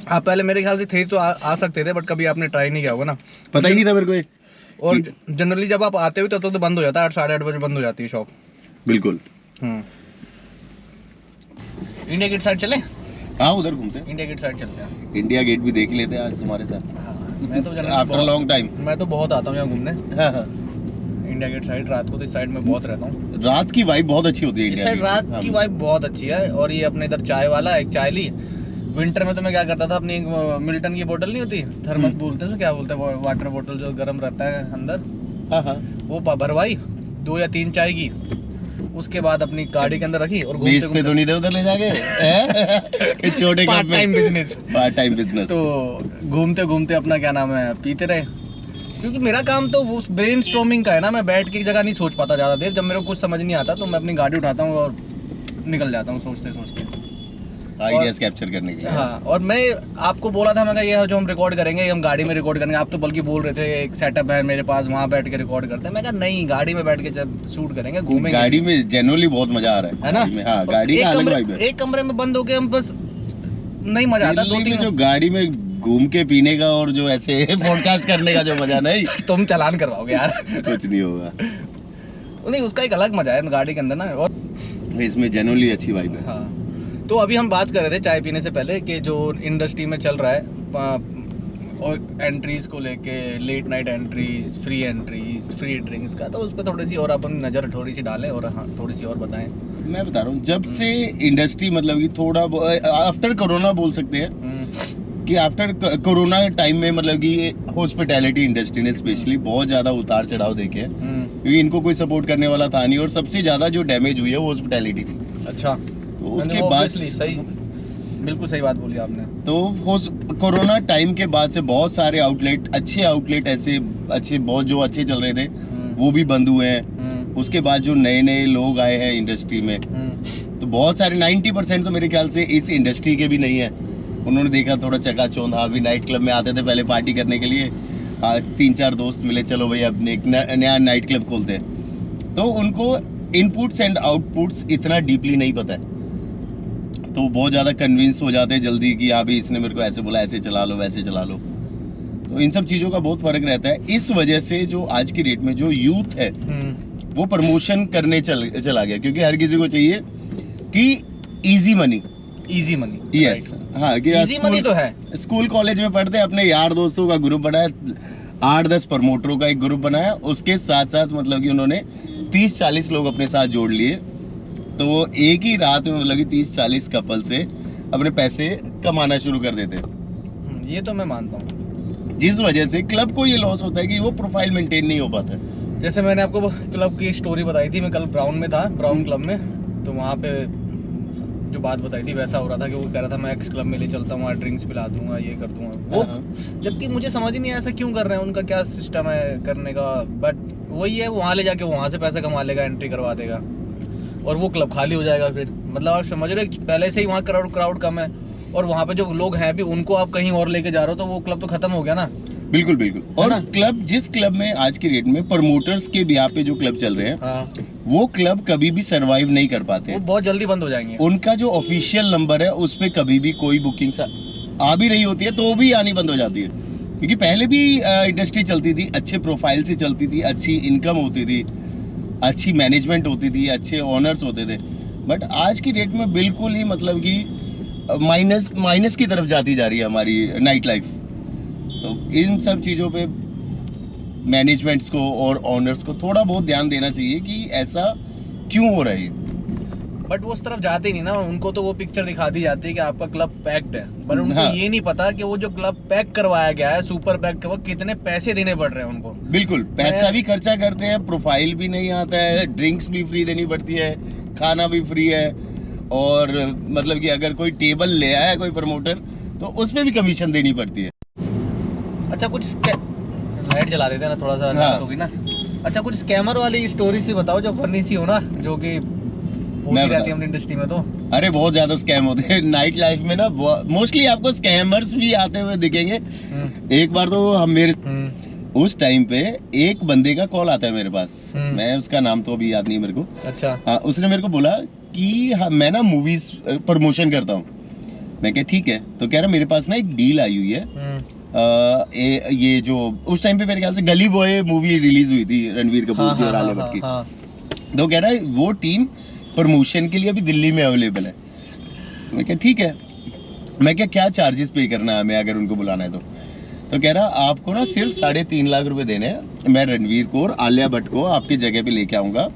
Speaker 1: आप पहले मेरे ख्याल से थे तो आ सकते थे, बट कभी आपने ट्राई नहीं किया होगा ना,
Speaker 2: पता ही नहीं था मेरे को ये।
Speaker 1: और जनरली जब आप आते हो तब तो बंद हो जाता है, 8 साढ़े 8 बजे बंद हो जाती है शॉप।
Speaker 2: बिल्कुल।
Speaker 1: इंडिया गेट साइड चले?
Speaker 2: हाँ उधर घूमते हैं,
Speaker 1: इंडिया गेट साइड चलते हैं।
Speaker 2: इंडिया गेट भी देख लेते हैं आज तुम्हारे साथ।
Speaker 1: मैं तो
Speaker 2: आफ्टर लॉन्ग टाइम।
Speaker 1: मैं तो बहुत आता हूँ यहाँ घूमने,
Speaker 2: हाँ हाँ।
Speaker 1: India Gate side. रात को तो इस साइड में बहुत रहता हूँ।
Speaker 2: रात की वाइब बहुत अच्छी होती है
Speaker 1: इस
Speaker 2: इंडिया
Speaker 1: साइड
Speaker 2: की।
Speaker 1: रात
Speaker 2: हाँ।
Speaker 1: की वाइब बहुत अच्छी है। और ये अपने इधर चाय वाला, एक चाय ली। विंटर में तो मैं क्या करता था, अपनी मिल्टन की बोतल नहीं होती, थर्मस बोलते हैं, क्या बोलते हैं, वाटर बोतल जो गर्म रहता है अंदर,
Speaker 2: हाँ हाँ।
Speaker 1: वो भरवाई 2 या 3 चाय की, उसके बाद अपनी गाड़ी के अंदर रखी और
Speaker 2: बेचते तो नहीं थे उधर ले जाके हैं? छोटे कप
Speaker 1: पार्ट टाइम
Speaker 2: में
Speaker 1: बिजनेस।
Speaker 2: Part time business.
Speaker 1: तो घूमते घूमते अपना क्या नाम है पीते रहे। क्योंकि मेरा काम तो वो ब्रेन स्टॉर्मिंग का है ना, मैं बैठ के एक जगह नहीं सोच पाता ज़्यादा देर। जब मेरे को कुछ समझ नहीं आता तो मैं अपनी गाड़ी उठाता हूँ और निकल जाता हूँ सोचते सोचते।
Speaker 2: आइडियाज कैप्चर करने के लिए।
Speaker 1: हाँ, और मैं आपको बोला था, मैं कहा ये जो हम रिकॉर्ड करेंगे ये हम गाड़ी में रिकॉर्ड करेंगे। आप तो बल्कि बोल रहे थे एक सेटअप है मेरे पास, वहाँ बैठ के रिकॉर्ड करते हैं। मैं कहा नहीं, गाड़ी में बैठ के जब शूट करेंगे, घूमेंगे।
Speaker 2: गाड़ी में जनरली बहुत मजा आ रहा
Speaker 1: है ना?
Speaker 2: हाँ, गाड़ी का अलग वाइब है।
Speaker 1: एक कमरे में बंद होके हम बस नहीं मजा आता।
Speaker 2: दिल्ली में जो गाड़ी में घूम के पीने का और जो ऐसे पॉडकास्ट करने का जो मजा नहीं
Speaker 1: तुम चालान करवाओगे यार।
Speaker 2: कुछ नहीं होगा।
Speaker 1: नहीं, उसका एक अलग मजा है गाड़ी के अंदर ना। और
Speaker 2: इसमें जनरली अच्छी वाइब है।
Speaker 1: हाँ, तो अभी हम बात कर रहे थे चाय पीने से पहले कि जो इंडस्ट्री में चल रहा है और एंट्रीज को लेके, late night entries, free drinks का, तो उस पर थोड़ी सी और अपन नज़र थोड़ी सी डालें और हाँ थोड़ी सी और बताएं।
Speaker 2: मैं बता रहा हूँ, जब से इंडस्ट्री मतलब कि थोड़ा आफ्टर कोरोना बोल सकते हैं कि आफ्टर कोरोना टाइम में मतलब कि हॉस्पिटैलिटी इंडस्ट्री ने स्पेशली बहुत ज़्यादा उतार चढ़ाव देखे हैं, क्योंकि इनको कोई सपोर्ट करने वाला था नहीं और सबसे ज़्यादा जो डैमेज हुई है वो हॉस्पिटैलिटी थी।
Speaker 1: अच्छा,
Speaker 2: तो उसके बाद
Speaker 1: सही, बिल्कुल सही बात बोली आपने।
Speaker 2: तो कोरोना टाइम के बाद से बहुत सारे आउटलेट, अच्छे आउटलेट ऐसे अच्छे बहुत जो अच्छे चल रहे थे वो भी बंद हुए हैं। उसके बाद जो नए नए लोग आए हैं इंडस्ट्री में, तो बहुत सारे 90% तो मेरे ख्याल से इस इंडस्ट्री के भी नहीं है। उन्होंने देखा थोड़ा चकाचौंध, हाँ भी नाइट क्लब में आते थे पहले पार्टी करने के लिए, 3-4 दोस्त मिले, चलो भाई अब एक नया नाइट क्लब खोलते हैं। तो उनको इनपुट्स एंड आउटपुट्स इतना डीपली नहीं पता है, तो बहुत ज़्यादा कन्विंस हो जाते हैं जल्दी कि हाँ भाई इसने मेरे को ऐसे बोला, ऐसे चला लो वैसे चला लो। तो इन सब चीज़ों का बहुत फर्क रहता है। इस वजह से जो आज की डेट में जो यूथ है वो प्रमोशन करने चला गया, क्योंकि हर किसी को चाहिए कि इजी मनी। यस, हाँ, कि
Speaker 1: इजी मनी तो है।
Speaker 2: स्कूल कॉलेज में पढ़ते अपने यार दोस्तों का ग्रुप बनाया, 8-10 प्रमोटरों का एक ग्रुप बनाया, उसके साथ साथ मतलब कि उन्होंने 30-40 लोग अपने साथ जोड़ लिए। तो वो एक ही रात में मतलब कि 30-40 कपल से अपने पैसे कमाना शुरू कर देते।
Speaker 1: ये तो मैं मानता हूँ,
Speaker 2: जिस वजह से क्लब को ये लॉस होता है कि वो प्रोफाइल मेंटेन नहीं हो पाता है।
Speaker 1: जैसे मैंने आपको क्लब की स्टोरी बताई थी, मैं कल ब्राउन में था, ब्राउन क्लब में, तो वहाँ पे जो बात बताई थी वैसा हो रहा था कि वो कह रहा था मैं एक्स क्लब में ले चलता हूँ, वहाँ ड्रिंक्स पिला दूंगा, ये कर दूंगा वो, जबकि मुझे समझ ही नहीं ऐसा क्यों कर रहे हैं, उनका क्या सिस्टम है करने का। बट वही है, वहाँ ले जाके वहाँ से पैसा कमा लेगा, एंट्री करवा देगा और वो क्लब खाली हो जाएगा फिर। मतलब आप समझ रहे हो, पहले से ही वहाँ क्राउड कम है और वहाँ पे जो लोग हैं भी उनको आप कहीं और लेके जा रहे हो, तो वो क्लब तो खत्म हो गया ना।
Speaker 2: बिल्कुल बिल्कुल। और क्लब, जिस क्लब में आज की डेट में प्रमोटर्स के बिहाफ पे जो क्लब चल रहे हैं, हाँ, वो क्लब कभी भी सरवाइव नहीं कर पाते, वो
Speaker 1: बहुत जल्दी बंद हो जाएंगे।
Speaker 2: उनका जो ऑफिशियल नंबर है उस पे कभी भी कोई बुकिंग आ भी रही होती है तो भी आनी बंद हो जाती है, क्योंकि पहले भी इंडस्ट्री चलती थी, अच्छे प्रोफाइल से चलती थी, अच्छी इनकम होती थी, अच्छी मैनेजमेंट होती थी, अच्छे ऑनर्स होते थे। बट आज की डेट में बिल्कुल ही मतलब कि माइनस की तरफ जाती जा रही है हमारी नाइट लाइफ। तो इन सब चीज़ों पे मैनेजमेंट्स को और ऑनर्स को थोड़ा बहुत ध्यान देना चाहिए कि ऐसा क्यों हो रहा है।
Speaker 1: बट वो उस तरफ जाते ही नहीं ना, उनको तो वो पिक्चर दिखा दी जाती है कि आपका क्लब पैक्ड है, पर उनको ये नहीं पता कि वो जो क्लब पैक करवाया गया है, सुपर पैक, वो कितने पैसे देने पड़ रहे हैं उनको। बिल्कुल,
Speaker 2: पैसा भी खर्चा करते हैं, प्रोफाइल भी नहीं आता है, ड्रिंक्स भी फ्री देनी पड़ती है, खाना भी फ्री है, और मतलब कि अगर कोई टेबल ले आया कोई प्रमोटर तो उस पर भी कमीशन देनी पड़ती है।
Speaker 1: अच्छा, कुछ लाइट जला देते हैं ना, थोड़ा सा रात होगी ना। अच्छा, कुछ स्कैमर वाली स्टोरी सी बताओ जो फनी सी हो ना, जो कि होती रहती है अपनी इंडस्ट्री में। तो अरे
Speaker 2: बहुत ज्यादा स्कैम होते हैं नाइट लाइफ में ना, मोस्टली आपको स्कैमर्स भी आते हुए दिखेंगे। एक बार तो हम मेरे उस टाइम पे एक बंदे का कॉल आता है मेरे पास, मैं उसका नाम तो अभी याद नहीं मेरे को। अच्छा, हाँ, उसने मेरे को बोला कि मैं ना मूवीज प्रमोशन करता हूँ। मैं क्या ठीक है, तो कह रहा मेरे पास ना एक डील आई हुई है, ये जो उस टाइम पे मेरे ख्याल से गली बॉय मूवी रिलीज हुई थी रणवीर कपूर की और आलिया भट्ट की। तो कह रहा है वो टीम प्रमोशन के लिए अभी दिल्ली में अवेलेबल है। मैं क्या ठीक है, मैं क्या चार्जेस पे करना है हमें अगर उनको बुलाना है तो कह रहा आपको ना सिर्फ 3.5 लाख रुपए देने हैं, मैं रणवीर को और आलिया भट्ट को आपकी जगह पे लेके आऊंगा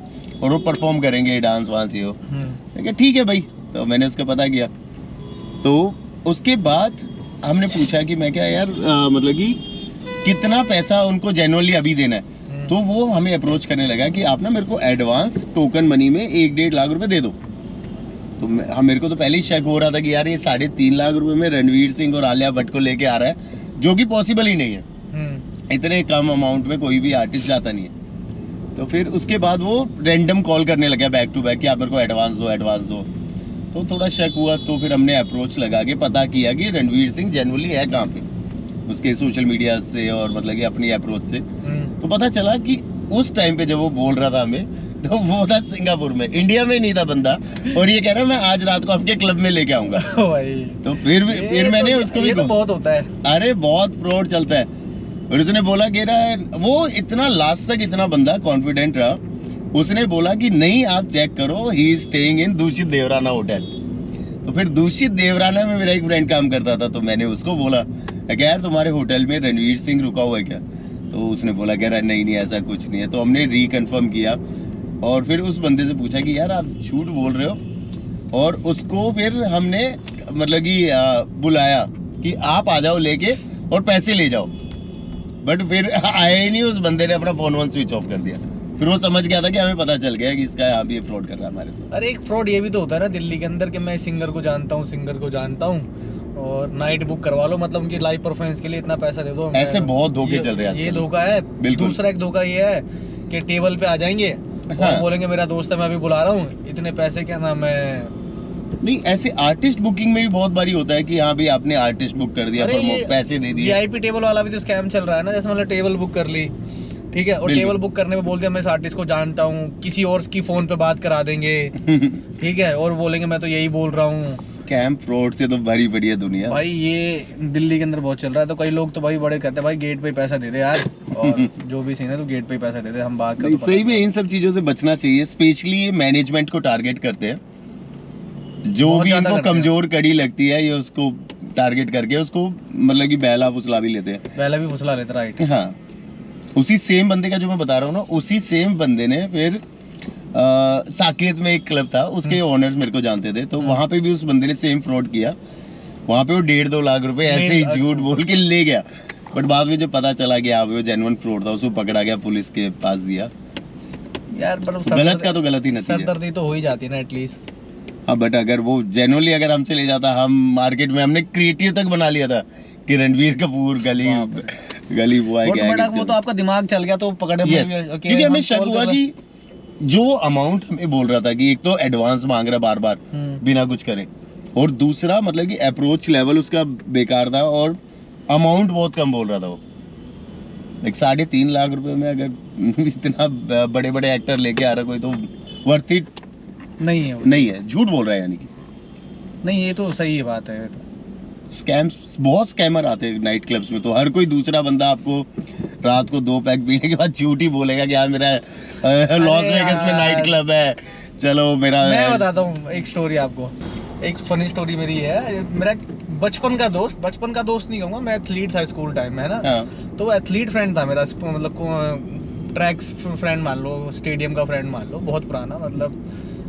Speaker 2: और वो परफॉर्म करेंगे, डांस वांस ये हो। मैं क्या ठीक है भाई, तो मैंने उसका पता किया। तो उसके बाद हमने पूछा कि मैं क्या यार मतलब कि कितना पैसा उनको जेन्युइनली अभी देना है। तो वो हमें अप्रोच करने लगा कि आप ना मेरे को एडवांस टोकन मनी में 1-1.5 लाख रुपए दे दो। तो मेरे को तो पहले ही शक हो रहा था कि यार ये 3.5 लाख रुपए में रणवीर सिंह और आलिया भट्ट को लेके आ रहा है, जो कि पॉसिबल ही नहीं है। इतने कम अमाउंट में कोई भी आर्टिस्ट जाता नहीं है। तो फिर उसके बाद वो रैंडम कॉल करने लगा बैक टू बैक कि आप मेरे को एडवांस दो। तो थोड़ा शक हुआ, तो फिर हमने अप्रोच लगा के पता किया कि रणवीर सिंह जनरली है कहाँ पे, उसके सोशल मीडिया से और मतलब कि अपनी अप्रोच से। तो पता चला कि उस टाइम पे जब वो बोल रहा था हमें, तो वो था सिंगापुर में, इंडिया में नहीं था बंदा, और ये कह रहा मैं आज रात को आपके क्लब में लेके आऊंगा।
Speaker 1: भाई
Speaker 2: तो फिर मैंने उसको भी
Speaker 1: तो बहुत होता है।
Speaker 2: अरे बहुत फ्रॉड चलता है। और उसने बोला कि वो इतना लास्ट तक इतना बंदा कॉन्फिडेंट रहा, उसने बोला कि नहीं आप चेक करो, ही इज स्टेइंग इन दूषित देवराना होटल। तो फिर दूषित देवराना में मेरा एक फ्रेंड काम करता था, तो मैंने उसको बोला कि यार तुम्हारे होटल में रणवीर सिंह रुका हुआ है क्या? तो उसने बोला कह रहा नहीं ऐसा कुछ नहीं है। तो हमने रिकन्फर्म किया और फिर उस बंदे से पूछा कि यार आप झूठ बोल रहे हो, और उसको फिर हमने मतलब कि बुलाया कि आप आ जाओ लेके और पैसे ले जाओ, बट फिर आया ही नहीं। उस बंदे ने अपना फोन स्विच ऑफ कर दिया। फिर वो समझ गया था कि हमें पता चल गया कि इसका आप ये फ्रॉड कर रहा है हमारे साथ।
Speaker 1: अरे एक फ्रॉड ये भी तो होता है ना दिल्ली के अंदर कि मैं सिंगर को जानता हूँ और नाइट बुक करवा लो, मतलब उनकी लाइव परफॉर्मेंस के लिए इतना पैसा दे दो।
Speaker 2: ऐसे बहुत धोखे चल रहे हैं
Speaker 1: ये धोखा है। दूसरा एक धोखा ये है कि टेबल पे आ जाएंगे और बोलेंगे मेरा दोस्त है मैं अभी बुला रहा हूँ, इतने पैसे क्या नाम है।
Speaker 2: नहीं ऐसे आर्टिस्ट बुकिंग में भी बहुत बारी होता है कि हाँ भाई आपने आर्टिस्ट बुक कर दिया, पैसे दे दिए।
Speaker 1: वीआईपी टेबल वाला भी तो स्कैम चल रहा है ना, जैसे मतलब टेबल बुक कर ली, ठीक है, और टेबल बुक करने में बोल दिया मैं इस आर्टिस्ट को जानता हूँ, किसी और की फोन पे बात करा देंगे, ठीक है, और बोलेंगे मैं तो यही बोल रहा हूँ।
Speaker 2: स्कैम फ्रॉड से तो भरी पड़ी है दुनिया
Speaker 1: भाई, ये दिल्ली के अंदर बहुत चल रहा है। तो कई लोग तो भाई बड़े कहते हैं भाई गेट पे ही पैसा दे दे यार, और जो भी सीन है तो गेट पे ही पैसा दे दे, हम बात करते हैं।
Speaker 2: सही में इन सब चीजों से बचना चाहिए, स्पेशली ये मैनेजमेंट को टारगेट करते हैं, जो भी इनको कमजोर कड़ी लगती है ये उसको टारगेट करके उसको मतलब कि बहला फुसला भी लेते हैं।
Speaker 1: पहला भी फुसला लेते, राइट।
Speaker 2: हाँ, उसी सेम बंदे का जो मैं बता रहा हूँ ना, उसी सेम बंदे ने फिर साकेत में एक क्लब था, उसके ओनर्स मेरे को जानते थे, तो वहां पे भी उस बंदे ने सेम फ्रॉड किया। वहां पे वो 1.5-2 लाख रुपए ऐसे ही झूठ बोल के ले गया, बट बाद में जब पता चला कि हाँ वो जेन्युइन फ्रॉड था, उसको पकड़ा गया, पुलिस के पास दिया।
Speaker 1: यार पर
Speaker 2: गलत का तो गलत ही नतीजा,
Speaker 1: सरदर्दी तो हो ही जाती है ना एटलीस्ट।
Speaker 2: हाँ, बट अगर वो जेन्युइनली अगर हमसे ले जाता, हम मार्केट में हमने क्रिएटिव तक बना लिया था कि रणवीर कपूर गली बॉय क्या,
Speaker 1: वो तो आपका दिमाग चल गया तो पकड़े।
Speaker 2: क्योंकि हमें शक हुआ कि जो अमाउंट हमें बोल रहा था कि एक तो एडवांस मांग रहा बार बार बिना कुछ करे, और दूसरा मतलब कि अप्रोच लेवल उसका बेकार था, और अमाउंट बहुत कम बोल रहा था वो। 3.5 लाख रुपए में अगर इतना बड़े बड़े एक्टर लेके आ रहा कोई, तो वर्थ इट नहीं है, झूठ बोल रहा है यानी कि।
Speaker 1: नहीं, ये तो सही है बात है।
Speaker 2: स्कैम्स, बहुत स्कैमर आते हैं नाइट क्लब्स में, तो हर कोई दूसरा बंदा आपको रात को 2 पैक पीने के बाद झूठ ही बोलेगा कि यार मेरा लॉस वेगस में नाइट क्लब है, चलो मेरा। मैं
Speaker 1: बताता हूँ एक स्टोरी आपको, एक फनी स्टोरी मेरी है। मेरा बचपन का दोस्त नहीं कहूँगा, मैं एथलीट था स्कूल टाइम में, है ना। तो एथलीट फ्रेंड था मेरा, मतलब ट्रैक फ्रेंड मान लो, स्टेडियम का फ्रेंड मान लो, बहुत पुराना, मतलब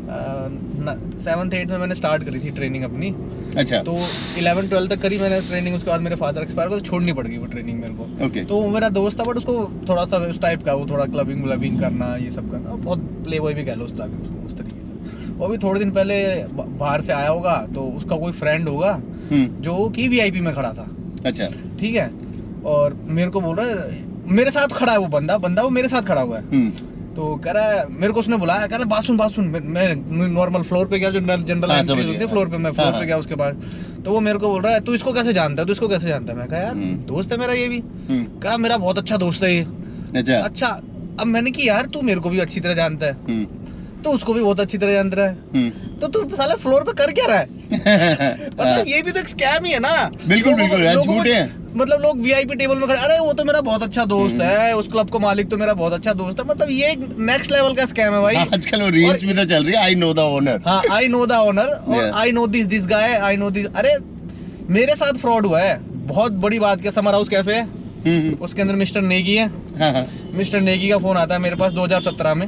Speaker 1: 7th-8th में मैंने स्टार्ट करी थी ट्रेनिंग अपनी।
Speaker 2: अच्छा।
Speaker 1: तो 11-12 तक करी मैंने ट्रेनिंग, उसके बाद मेरे फादर एक्सपायर को, तो छोड़नी पड़ गई वो ट्रेनिंग मेरे को।
Speaker 2: okay.
Speaker 1: तो मेरा दोस्त था, बट उसको थोड़ा सा उस टाइप का, वो थोड़ा क्लबिंग करना, ये सब करना, बहुत प्ले बॉय भी कह लो उस तरीके से। वो अभी थोड़े दिन पहले बाहर से आया होगा, तो उसका कोई फ्रेंड होगा जो कि वीआईपी में खड़ा था। अच्छा, ठीक है। और मेरे को बोल रहा है, मेरे साथ खड़ा है वो बंदा वो मेरे साथ खड़ा हुआ है। तो कह रहा है, मेरे को उसने बुलाया, कह रहा बात सुन। मैं नॉर्मल फ्लोर पे गया, जो जनरल एंट्री होती है फ्लोर पे, मैं फ्लोर पे गया उसके बाद। तो वो मेरे को बोल रहा है, तू इसको कैसे जानता है? मैं कहा यार दोस्त है मेरा ये भी। कह रहा मेरा बहुत अच्छा दोस्त है ये। अच्छा। अब मैंने की यार तू मेरे को भी अच्छी तरह जानता है, तो उसको भी बहुत अच्छी तरह जानता है, तो तू साला फ्लोर पे कर क्या रहा है? मतलब ये भी तो एक स्कैम ही है ना। बिल्कुल झूठ है। मतलब लोग वीआईपी टेबल में खड़े, अरे वो तो मेरा बहुत अच्छा दोस्त है, उस क्लब को मालिक तो मेरा बहुत अच्छा दोस्त है। मतलब ये एक नेक्स्ट लेवल का स्कैम है भाई। आजकल वो रील्स भी तो चल रही है, आई नो द ओनर। हाँ, आई नो द ओनर, और I know this guy, I know this. अरे मेरे साथ फ्रॉड हुआ है, बहुत बड़ी बात। क्या, समर हाउस कैफे है, उसके अंदर मिस्टर नेगी है। मिस्टर नेगी का फोन आता है मेरे पास 2017 में।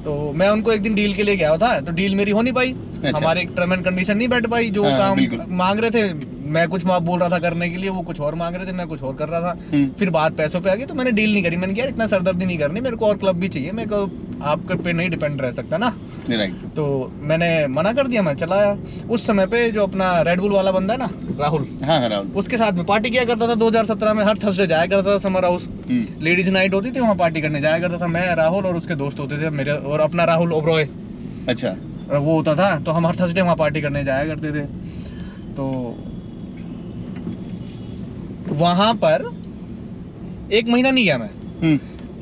Speaker 1: तो मैं उनको एक दिन डील के लिए गया था, तो डील मेरी हो नहीं पाई। अच्छा। हमारे टर्म एंड कंडीशन नहीं बैठ पाई। जो काम मांग रहे थे, मैं कुछ बोल रहा था करने के लिए, वो कुछ और मांग रहे थे, मैं कुछ और कर रहा था। फिर बात पैसों पे आ गई, तो मैंने डील नहीं करी। मैंने कहा इतना सरदर्दी नहीं करनी, मेरे को और क्लब भी चाहिए, मेरे को आपके पे नहीं डिपेंड रह सकता ना। तो मैंने मना कर दिया, मैं चला आया। उस समय पे जो अपना रेड बुल वाला बंदा है ना, राहुल, राहुल, उसके साथ में पार्टी किया करता था 2017 में। हर थर्सडे जाया करता था समर हाउस, लेडीज नाइट होती थी, वहाँ पार्टी करने जाया करता था। मैं, राहुल और उसके दोस्त होते थे मेरे, और अपना राहुल ओब्रॉय। अच्छा। वो होता था, तो हम हर थर्सडे वहाँ पार्टी करने जाया करते थे। तो वहाँ पर 1 महीना नहीं गया मैं।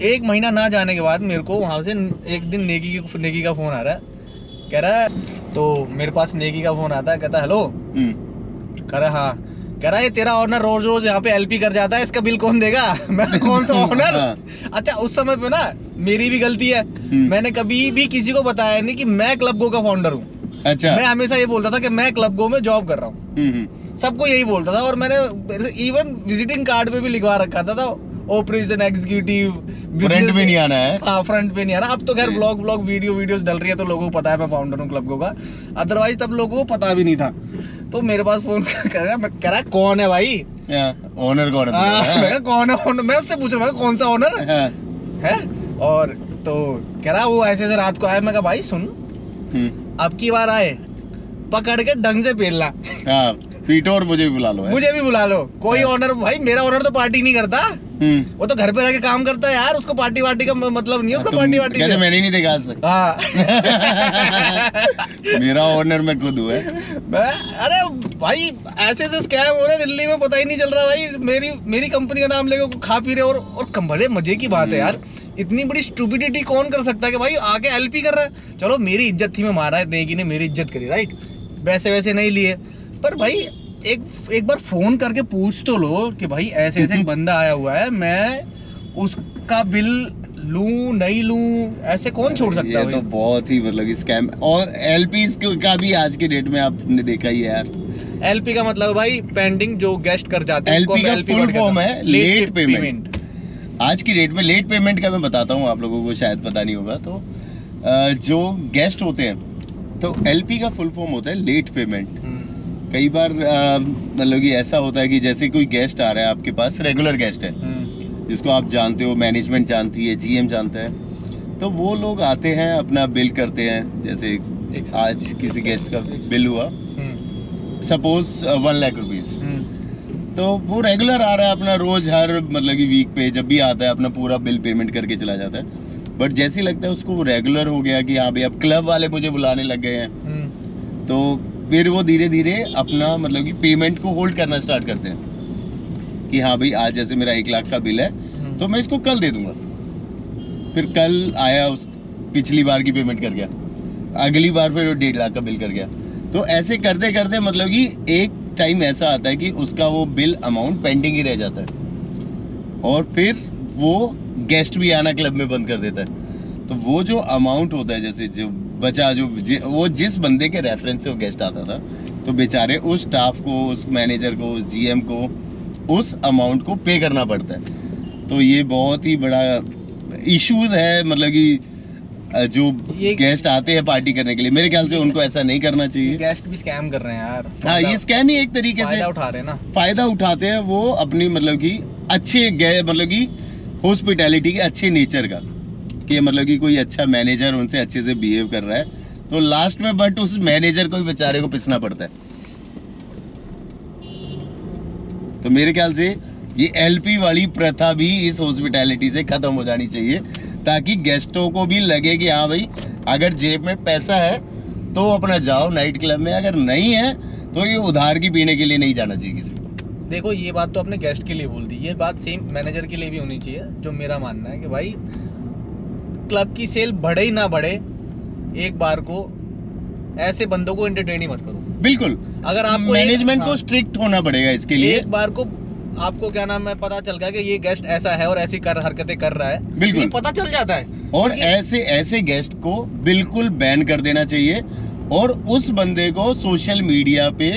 Speaker 1: 1 महीना ना जाने के बाद मेरे को वहाँ से एक दिन नेगी का फोन आ रहा है, कह रहा है, तो मेरे पास नेगी का फोन आता है, कहता है हेलो, कह रहा हाँ, कह रहा है तेरा ऑनर रोज रोज यहाँ पे एलपी कर जाता है, इसका बिल कौन देगा? मैं कौन सा ऑनर? अच्छा उस समय पे ना मेरी भी गलती है, मैंने कभी भी किसी को बताया नहीं कि मैं क्लब गो का फाउंडर हूँ। अच्छा, मैं हमेशा ये बोलता था कि मैं क्लब गो में जॉब कर रहा हूँ, सबको यही बोलता था। और मैंने इवन विजिटिंग कार्ड पे भी लिखवा रखा था ऑपरेशन एग्जीक्यूटिव,
Speaker 2: फ्रंट पे नहीं आना है।
Speaker 1: हाँ, फ्रंट पे नहीं आना। अब तो खैर ब्लॉग वीडियोस डल रही है तो लोगों को पता है मैं फाउंडर हूँ क्लब गो का, अदरवाइज तब लोगों को पता भी नहीं था। तो मेरे पास फोन कर रहा है कौन है भाई,
Speaker 2: ओनर कौन है?
Speaker 1: मैं कौन है ओनर, मैं उससे पूछ रहा हूँ कौन सा ओनर है। और तो कह रहा वो ऐसे रात को आया। मैं कहा भाई सुन, अब की बार आए पकड़ के ढंग से पेलना,
Speaker 2: पीटो और मुझे भी बुला लो,
Speaker 1: मुझे भी बुला लो। कोई ऑनर, भाई मेरा ऑनर तो पार्टी नहीं करता, वो तो घर पे जाके काम करता है यार, उसको पार्टी वार्टी का मतलब नहीं है उसको। पार्टी वार्टी
Speaker 2: कहते मैंने नहीं देखा आज तक।
Speaker 1: हाँ
Speaker 2: मेरा ऑनर मैं खुद हूँ।
Speaker 1: अरे भाई ऐसे स्कैम हो रहे दिल्ली में, पता ही नहीं चल रहा भाई। मेरी कंपनी का नाम लेके खा पी रहे। और बड़े मजे की बात है यार, इतनी बड़ी स्टूपिडिटी कौन कर सकता है कि भाई आके एलपी कर रहा है। चलो मेरी इज्जत थी, मैं मारा है, नेगी ने मेरी इज्जत करी, राइट, वैसे नहीं लिए। पर भाई एक बार फोन करके पूछ तो लो कि भाई ऐसे एक बंदा आया हुआ है, मैं उसका बिल लूं नहीं लूं, ऐसे कौन छोड़ सकता है?
Speaker 2: ये तो बहुत ही मतलब स्कैम। और एलपी का भी आज के डेट में आपने देखा ही है यार।
Speaker 1: एलपी का मतलब भाई पेंडिंग, जो गेस्ट कर जाते हैं।
Speaker 2: एलपी का फुल फॉर्म है लेट पेमेंट। आज की डेट में लेट पेमेंट का मैं बताता हूँ, आप लोगों को शायद पता नहीं होगा। तो जो गेस्ट होते हैं, तो एलपी का फुल फॉर्म होता है लेट पेमेंट। कई बार मतलब कि ऐसा होता है कि जैसे कोई गेस्ट आ रहा है आपके पास, रेगुलर गेस्ट है जिसको आप जानते हो, मैनेजमेंट जानती है, जीएम जानता है, तो वो लोग आते हैं, अपना बिल करते हैं। जैसे आज किसी गेस्ट का बिल हुआ सपोज 1 लाख रुपीस, तो वो रेगुलर आ रहा है अपना, रोज हर मतलब कि वीक पे जब भी आता है अपना पूरा बिल पेमेंट करके चला जाता है। बट जैसे ही लगता है उसको रेगुलर हो गया कि हाँ भाई अब क्लब वाले मुझे बुलाने लग गए हैं, तो फिर वो धीरे धीरे अपना मतलब कि पेमेंट को होल्ड करना स्टार्ट करते हैं कि हाँ भाई आज जैसे मेरा 1 लाख का बिल है तो मैं इसको कल दे दूंगा। फिर कल आया, उस पिछली बार की पेमेंट कर गया, अगली बार फिर वो 1.5 लाख का बिल कर गया। तो ऐसे करते करते मतलब कि एक टाइम ऐसा आता है कि उसका वो बिल अमाउंट पेंडिंग ही रह जाता है, और फिर वो गेस्ट भी आना क्लब में बंद कर देता है। तो वो जो अमाउंट होता है, जैसे जो बचा, वो जिस बंदे के रेफरेंस से वो गेस्ट आता था, तो बेचारे उस स्टाफ को, उस मैनेजर को, उस जीएम को उस अमाउंट को पे करना पड़ता है। तो ये बहुत ही बड़ा इश्यूज है, मतलब कि जो गेस्ट आते हैं पार्टी करने के लिए, मेरे ख्याल से उनको ऐसा नहीं करना चाहिए।
Speaker 1: गेस्ट भी स्कैम कर रहे हैं यार।
Speaker 2: हाँ, ये स्कैम ही एक तरीके से
Speaker 1: फायदा उठा रहे हैं ना,
Speaker 2: फायदा उठाते हैं वो अपनी मतलब कि अच्छे मतलब कि हॉस्पिटैलिटी के अच्छे नेचर का, कि मतलब कि कोई अच्छा मैनेजर उनसे अच्छे से बिहेव कर रहा है, तो लास्ट में बट उस मैनेजर को भी बेचारे को पिसना पड़ता है। तो मेरे ख्याल से ये एलपी वाली प्रथा भी इस हॉस्पिटैलिटी से खत्म हो जानी चाहिए, ताकि गेस्टों को भी लगे कि हाँ भाई अगर जेब में पैसा है तो अपना जाओ नाइट क्लब में, अगर नहीं है तो ये उधार की पीने के लिए नहीं जाना चाहिए किसी को।
Speaker 1: देखो ये बात तो अपने गेस्ट के लिए बोल दी, ये बात सेम मैनेजर के लिए भी होनी चाहिए। जो मेरा मानना है कि भाई क्लब की सेल बढ़े ही ना बढ़े, एक बार को ऐसे बंदों को एंटरटेन ही मत करो।
Speaker 2: बिल्कुल,
Speaker 1: अगर आपको
Speaker 2: मैनेजमेंट को स्ट्रिक्ट होना पड़ेगा इसके लिए।
Speaker 1: एक बार को आपको क्या नाम है पता चल गया कि ये गेस्ट ऐसा है और ऐसी हरकतें कर रहा है,
Speaker 2: बिल्कुल
Speaker 1: ये पता चल जाता है।
Speaker 2: और ऐसे गेस्ट को बिल्कुल बैन कर देना चाहिए, और उस बंदे को सोशल मीडिया पे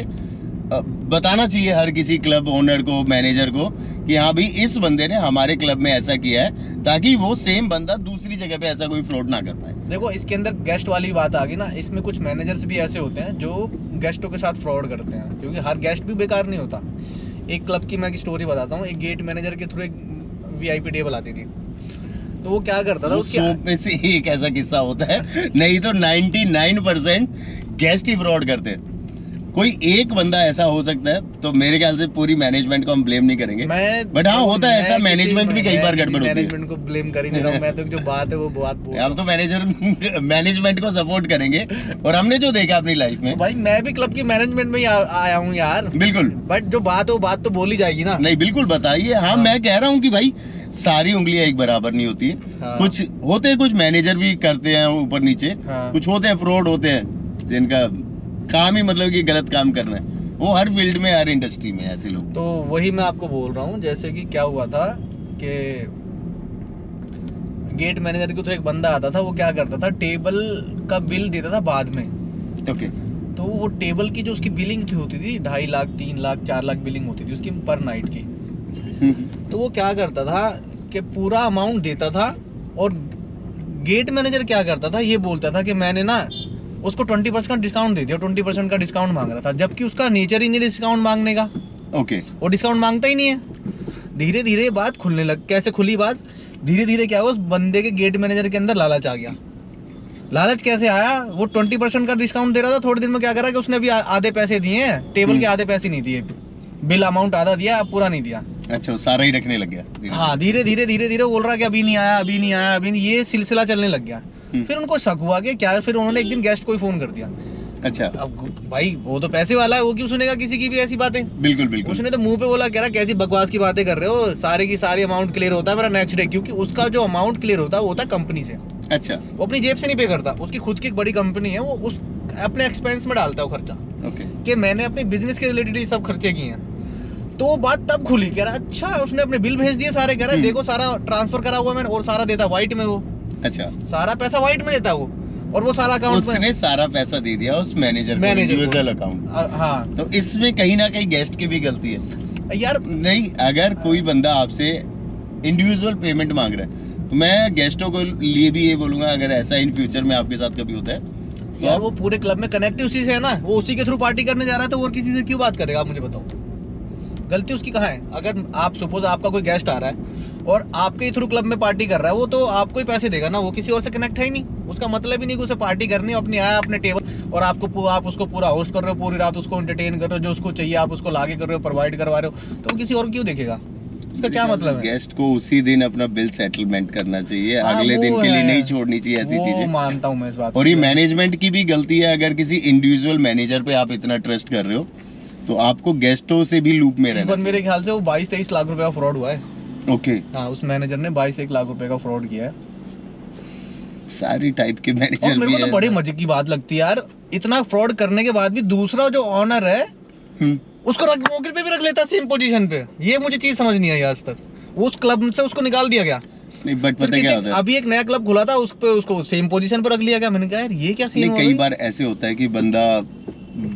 Speaker 2: बताना चाहिए, हर किसी क्लब ओनर को, मैनेजर को, कि हाँ भाई इस बंदे ने हमारे क्लब में ऐसा किया है, ताकि वो सेम बंदा दूसरी जगह पे ऐसा कोई फ्रॉड ना कर पाए।
Speaker 1: देखो इसके अंदर गेस्ट वाली बात आ गई ना, इसमें कुछ मैनेजर्स भी ऐसे होते हैं जो गेस्टों के साथ फ्रॉड करते हैं, क्योंकि हर गेस्ट भी बेकार नहीं होता। एक क्लब की मैं स्टोरी बताता हूँ। एक गेट मैनेजर के थ्रू एक वीआईपी टेबल आती थी, तो वो क्या करता था, उसके
Speaker 2: में से एक ऐसा किस्सा होता है, नहीं तो 99% गेस्ट ही फ्रॉड करते हैं। कोई एक बंदा ऐसा हो सकता है, तो मेरे ख्याल से पूरी मैनेजमेंट को हम ब्लेम नहीं करेंगे, बट हाँ होता है ऐसा, मैनेजमेंट भी कई बार गड़बड़ होती है।
Speaker 1: मैनेजमेंट को ब्लेम कर ही नहीं रहा हूँ मैं, तो जो बात है वो बात बोल रहा
Speaker 2: हम तो मैनेजमेंट को सपोर्ट करेंगे, और हमने जो देखा अपनी लाइफ में।
Speaker 1: हूँ। भाई मैं भी क्लब की मैनेजमेंट में ही आया हूँ यार।
Speaker 2: बिल्कुल,
Speaker 1: बट जो बात है वो बात तो बोली जाएगी ना।
Speaker 2: नहीं बिल्कुल बताइए। हाँ, मैं कह रहा हूँ कि भाई सारी उंगलियां एक बराबर नहीं होती है।
Speaker 1: हाँ।
Speaker 2: कुछ होते हैं, कुछ मैनेजर भी करते हैं ऊपर नीचे,
Speaker 1: हाँ।
Speaker 2: कुछ होते हैं फ्रॉड होते हैं जिनका काम ही मतलब कि गलत काम करना है। वो हर फील्ड में, हर इंडस्ट्री में ऐसे लोग।
Speaker 1: तो वही मैं आपको बोल रहा हूँ, जैसे कि क्या हुआ था कि गेट मैनेजर के थ्रू एक बंदा आता था, वो क्या करता था, टेबल का बिल देता था बाद में।
Speaker 2: ओके।
Speaker 1: तो वो टेबल की जो उसकी बिलिंग की होती थी 2.5 लाख 3 लाख 4 लाख बिलिंग होती थी उसकी पर नाइट की। तो वो क्या करता था कि पूरा अमाउंट देता था, और गेट मैनेजर क्या करता था, ये बोलता था कि मैंने ना उसको 20% का डिस्काउंट दे दिया, 20% का डिस्काउंट मांग रहा था, जबकि उसका नेचर ही नहीं डिस्काउंट मांगने का।
Speaker 2: ओके।
Speaker 1: वो डिस्काउंट मांगता ही नहीं है। धीरे धीरे बात खुलने लग, कैसे खुली बात, धीरे धीरे क्या हुआ, उस बंदे के गेट मैनेजर के अंदर लालच आ गया। लालच कैसे आया, वो 20% का डिस्काउंट दे रहा था, थोड़े दिन में क्या करा कि उसने अभी आधे पैसे दिए हैं, टेबल के आधे पैसे नहीं दिए, बिल अमाउंट आधा दिया, पूरा नहीं दिया।
Speaker 2: अच्छा, वो सारा ही रखने लग गया।
Speaker 1: हाँ, धीरे धीरे बोल रहा कि अभी नहीं आया, अभी नहीं आया, अभी नहीं, ये सिलसिला चलने लग गया। फिर उनको शक हुआ कि क्या, फिर उन्होंने एक दिन गेस्ट को ही फोन कर दिया।
Speaker 2: अच्छा।
Speaker 1: अब भाई वो तो पैसे वाला है, वो क्यों सुनेगा किसी की भी ऐसी बातें।
Speaker 2: बिल्कुल बिल्कुल।
Speaker 1: उसने तो मुंह पे बोला, कह रहा कैसी बकवास की बातें कर रहे हो, सारे की सारी अमाउंट क्लियर होता है मेरा नेक्स्ट डे, क्योंकि उसका जो अमाउंट क्लियर होता है वो होता है कंपनी से।
Speaker 2: अच्छा।
Speaker 1: वो अपनी जेब से नहीं पे करता, उसकी खुद की एक बड़ी कंपनी है, वो उस अपने एक्सपेंस में डालता है वो खर्चा।
Speaker 2: ओके।
Speaker 1: कि मैंने अपने बिजनेस के रिलेटेड ये सब खर्चे किए हैं। तो वो बात तब खुली, कह रहा अच्छा, उसने अपने बिल भेज दिए सारे, कह रहा देखो सारा ट्रांसफर करा हुआ मैंने, और सारा देता व्हाइट में, वो
Speaker 2: अच्छा,
Speaker 1: सारा पैसा व्हाइट में देता वो, और वो सारा अकाउंट में।
Speaker 2: उसने सारा पैसा दे दिया उस मैनेजर को, इंडिविजुअल अकाउंट।
Speaker 1: हाँ,
Speaker 2: तो इसमें कहीं ना कहीं गेस्ट की भी गलती है
Speaker 1: यार।
Speaker 2: नहीं, अगर कोई बंदा आपसे इंडिविजुअल पेमेंट मांग रहा है, तो मैं गेस्टों को लिए भी ये बोलूंगा, अगर ऐसा इन फ्यूचर में आपके साथ कभी होता है तो
Speaker 1: यार वो पूरे क्लब में कनेक्ट उसी से है ना, वो उसी के थ्रू पार्टी करने जा रहा है, तो और किसी से क्यों बात करेगा, आप मुझे बताओ, गलती उसकी कहाँ है। अगर आप सपोज आपका कोई गेस्ट आ रहा है और आपके ही थ्रू क्लब में पार्टी कर रहा है, वो तो आपको ही पैसे देगा ना, वो किसी और से कनेक्ट है ही नहीं। उसका मतलब ही नहीं कि उसे पार्टी करनी है, अपनी आया अपने टेबल, और आप उसको पूरा होस्ट कर रहे हो, पूरी रात उसको एंटरटेन कर रहे हो, जो उसको चाहिए आप उसको लाके कर रहे हो, प्रोवाइड करवा रहे हो, तो किसी और क्यों देखेगा, इसका क्या मतलब है।
Speaker 2: गेस्ट को उसी दिन अपना बिल सेटलमेंट करना चाहिए,
Speaker 1: हाँ,
Speaker 2: अगले दिन
Speaker 1: वो
Speaker 2: के लिए
Speaker 1: है।
Speaker 2: नहीं छोड़नी चाहिए ऐसी
Speaker 1: वो
Speaker 2: चीजें।
Speaker 1: मानता हूँ मैं इस बात
Speaker 2: और ये
Speaker 1: को।
Speaker 2: मैनेजमेंट की भी गलती है, अगर किसी इंडिविजुअल मैनेजर पे आप इतना ट्रस्ट कर रहे हो, तो आपको गेस्टों से भी लूप में रहना
Speaker 1: इवन मेरे ख्याल से वो 22-23 लाख रुपए का फ्रॉड हुआ है।
Speaker 2: चाहिए। ओके।
Speaker 1: हाँ, उस मैनेजर ने 22-1 लाख रुपए का फ्रॉड किया है।
Speaker 2: सारी टाइप के
Speaker 1: और
Speaker 2: मैनेजर
Speaker 1: मेरे
Speaker 2: भी
Speaker 1: को तो
Speaker 2: है।
Speaker 1: बड़ी मजे की बात लगती है यार, इतना फ्रॉड करने के बाद भी दूसरा जो ऑनर है उसको नौकरी पे भी रख लेता सेम पोजीशन पे। ये मुझे चीज समझ नहीं आई आज तक, उस क्लब से उसको निकाल दिया गया।
Speaker 2: नहीं, बट
Speaker 1: फिर
Speaker 2: पता क्या होता है,
Speaker 1: अभी एक नया क्लब खुला था, उस पे उसको सेम पोजीशन पे रख लिया गया। मैंने कहा यार ये क्या सीन
Speaker 2: नहीं,
Speaker 1: हुआ
Speaker 2: कई
Speaker 1: भाई?
Speaker 2: बार ऐसे होता है कि बंदा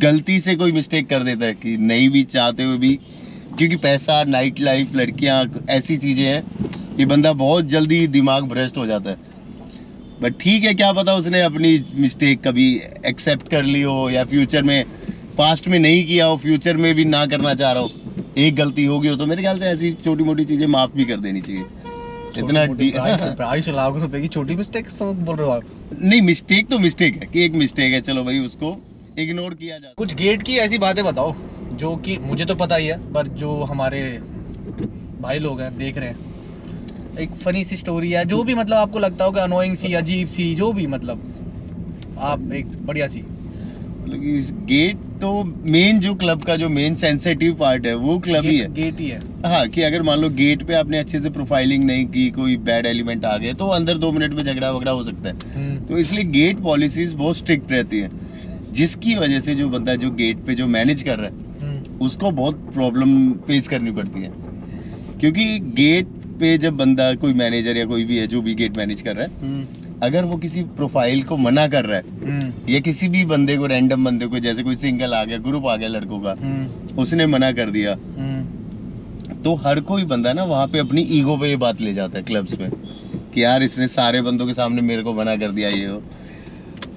Speaker 2: गलती से कोई मिस्टेक कर देता है, कि नहीं भी चाहते हुए भी, क्योंकि पैसा, नाइट लाइफ, लड़कियां, ऐसी चीजें हैं कि बंदा बहुत जल्दी दिमाग भ्रष्ट हो जाता है। बट ठीक है, क्या पता उसने अपनी मिस्टेक कभी एक्सेप्ट कर ली हो, या फ्यूचर में, पास्ट में नहीं किया हो, फ्यूचर में भी ना करना चाह रहा हो, एक गलती होगी हो, तो मेरे ख्याल से ऐसी छोटी मोटी चीजें माफ भी कर देनी चाहिए। इतना
Speaker 1: 22 लाख रुपए की छोटी मिस्टेक बोल रहे हो आप?
Speaker 2: नहीं, मिस्टेक तो मिस्टेक है, कि एक मिस्टेक है, चलो भाई उसको इग्नोर किया जाता है।
Speaker 1: कुछ गेट की ऐसी बातें बताओ जो कि मुझे तो पता ही है, पर जो हमारे भाई लोग हैं देख रहे हैं, एक फनी सी स्टोरी है, जो भी मतलब आपको लगता हो कि अनोइंग सी, अजीब सी, जो भी मतलब आप एक बढ़िया सी।
Speaker 2: गेट तो मेन, जो क्लब का जो मेन सेंसिटिव पार्ट है वो क्लब ही है,
Speaker 1: गेट ही है।
Speaker 2: हाँ, कि अगर मान लो गेट पे आपने अच्छे से प्रोफाइलिंग नहीं की, कोई बैड एलिमेंट आ गए, तो अंदर 2 मिनट में झगड़ा वगड़ा हो सकता है। तो इसलिए गेट पॉलिसीज बहुत स्ट्रिक्ट रहती है, जिसकी वजह से जो बंदा जो गेट पे जो मैनेज कर रहा है उसको बहुत प्रॉब्लम फेस करनी पड़ती है। क्योंकि गेट पे जब बंदा, कोई मैनेजर या कोई भी है जो भी गेट मैनेज कर रहा है, अगर वो किसी प्रोफाइल को मना कर रहा है, या किसी भी बंदे को, रैंडम बंदे को, जैसे कोई सिंगल आ गया, ग्रुप आ गया लड़कों का, उसने मना कर दिया, तो हर कोई बंदा ना वहाँ पे अपनी ईगो पे ये बात ले जाता है क्लब्स में, कि यार इसने सारे बंदों के सामने मेरे को मना कर दिया, ये हो,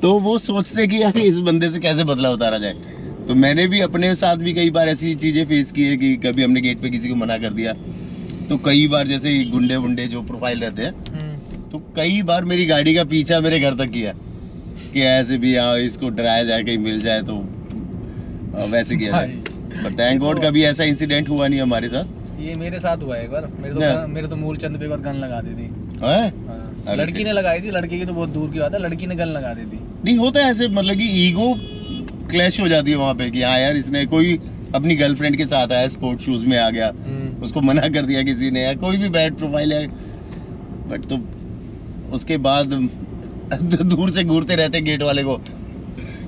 Speaker 2: तो वो सोचते हैं कि यार इस बंदे से कैसे बदला उतारा जाए। तो मैंने भी अपने साथ भी कई बार ऐसी चीजें फेस की है, कि कभी हमने गेट पे किसी को मना कर दिया, तो कई बार जैसे गुंडे वुंडे जो प्रोफाइल रहते हैं, तो कई बार मेरी गाड़ी का पीछा मेरे घर तक किया, कि ऐसे भी इसको डराया जाए, कहीं मिल जाए तो। वैसे किया जाए।
Speaker 1: भाई
Speaker 2: पर थैंक गॉड कभी ऐसा इंसिडेंट हुआ नहीं हमारे साथ।
Speaker 1: ये मेरे साथ हुआ है एक बार। मेरे तो मूलचंद पे एक बार गन लगा दी थी।
Speaker 2: हैं?
Speaker 1: हाँ। लड़की ने लगाई थी, लड़के की तो बहुत दूर की बात है, लड़की ने गन लगा दी थी।
Speaker 2: नहीं होता है ऐसे, मतलब कि ईगो क्लैश हो जाती है वहाँ पे कि हाँ यार इसने कोई अपनी गर्लफ्रेंड के साथ आया, स्पोर्ट शूज में आ गया, उसको मना कर दिया किसी ने, या कोई भी बैड प्रोफाइल है, बट तो उसके बाद दूर से घूरते रहते गेट वाले को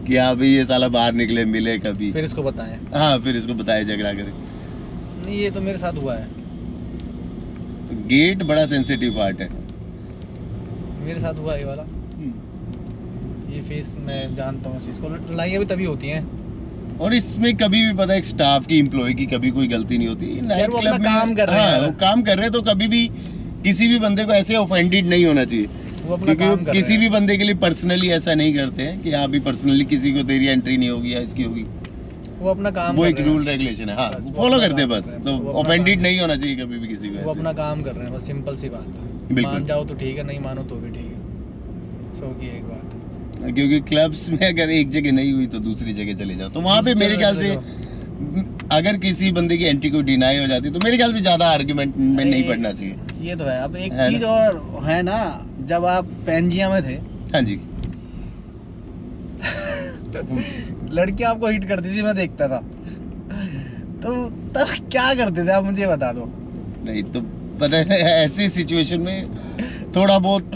Speaker 2: कि हाँ भाई ये साला बाहर निकले, मिले कभी,
Speaker 1: फिर इसको बताएं।
Speaker 2: हाँ फिर इसको बताया, झगड़ा करे।
Speaker 1: नहीं ये तो मेरे साथ हुआ है।
Speaker 2: गेट बड़ा सेंसिटिव पार्ट है।
Speaker 1: मेरे साथ हुआ ये वाला। ये फेस मैं जानता हूँ, इसको लड़ाइयाँ भी तभी होती हैं।
Speaker 2: और इसमें कभी भी पता है, एक स्टाफ की, एम्प्लॉय की कभी कोई गलती नहीं होती।
Speaker 1: यार वो अपना काम कर रहे हैं।
Speaker 2: वो काम कर रहे हैं तो कभी भी किसी भी बंदे को ऐसे ऑफेंडेड नहीं होना चाहिए,
Speaker 1: वो अपना काम कर
Speaker 2: किसी भी बंदे के लिए पर्सनली ऐसा नहीं करते हैं कि हाँ भी पर्सनली किसी को तेरी एंट्री नहीं होगी या इसकी होगी।
Speaker 1: वो अपना काम
Speaker 2: वो
Speaker 1: कर
Speaker 2: एक
Speaker 1: रहे हैं।
Speaker 2: रूल रेगुलेशन है, हाँ
Speaker 1: बस वो
Speaker 2: फॉलो
Speaker 1: अपना
Speaker 2: करते हैं
Speaker 1: काम
Speaker 2: बस।
Speaker 1: कर रहे हैं।
Speaker 2: तो
Speaker 1: वो अपना
Speaker 2: ऑफेंडेड
Speaker 1: काम-
Speaker 2: नहीं होना चाहिए कभी भी किसी को
Speaker 1: वो
Speaker 2: ऐसे।
Speaker 1: अपना काम कर रहे हैं, बस सिंपल सी बात है।
Speaker 2: बिल्कुल।
Speaker 1: मान जाओ तो ठीक है, नहीं मानो तो भी ठीक है, सो की एक बात है।
Speaker 2: क्योंकि क्लब्स में अगर एक जगह नहीं हुई तो दूसरी जगह चले जाओ, तो वहाँ पे
Speaker 1: दूसरी
Speaker 2: मेरे
Speaker 1: जगह
Speaker 2: ख्याल
Speaker 1: चले
Speaker 2: से अगर किसी बंदे की एंट्री को डिनाई हो जाती है तो मेरे ख्याल से ज्यादा आर्गुमेंट में नहीं पड़ना चाहिए।
Speaker 1: ये तो है। अब एक
Speaker 2: है
Speaker 1: चीज और है ना, जब आप पेंजिया में थे,
Speaker 2: हाँ जी।
Speaker 1: लड़की आपको हिट करती थी, मैं देखता था, तो तब क्या करते थे आप मुझे बता दो।
Speaker 2: नहीं तो पता है ऐसी सिचुएशन में थोड़ा बहुत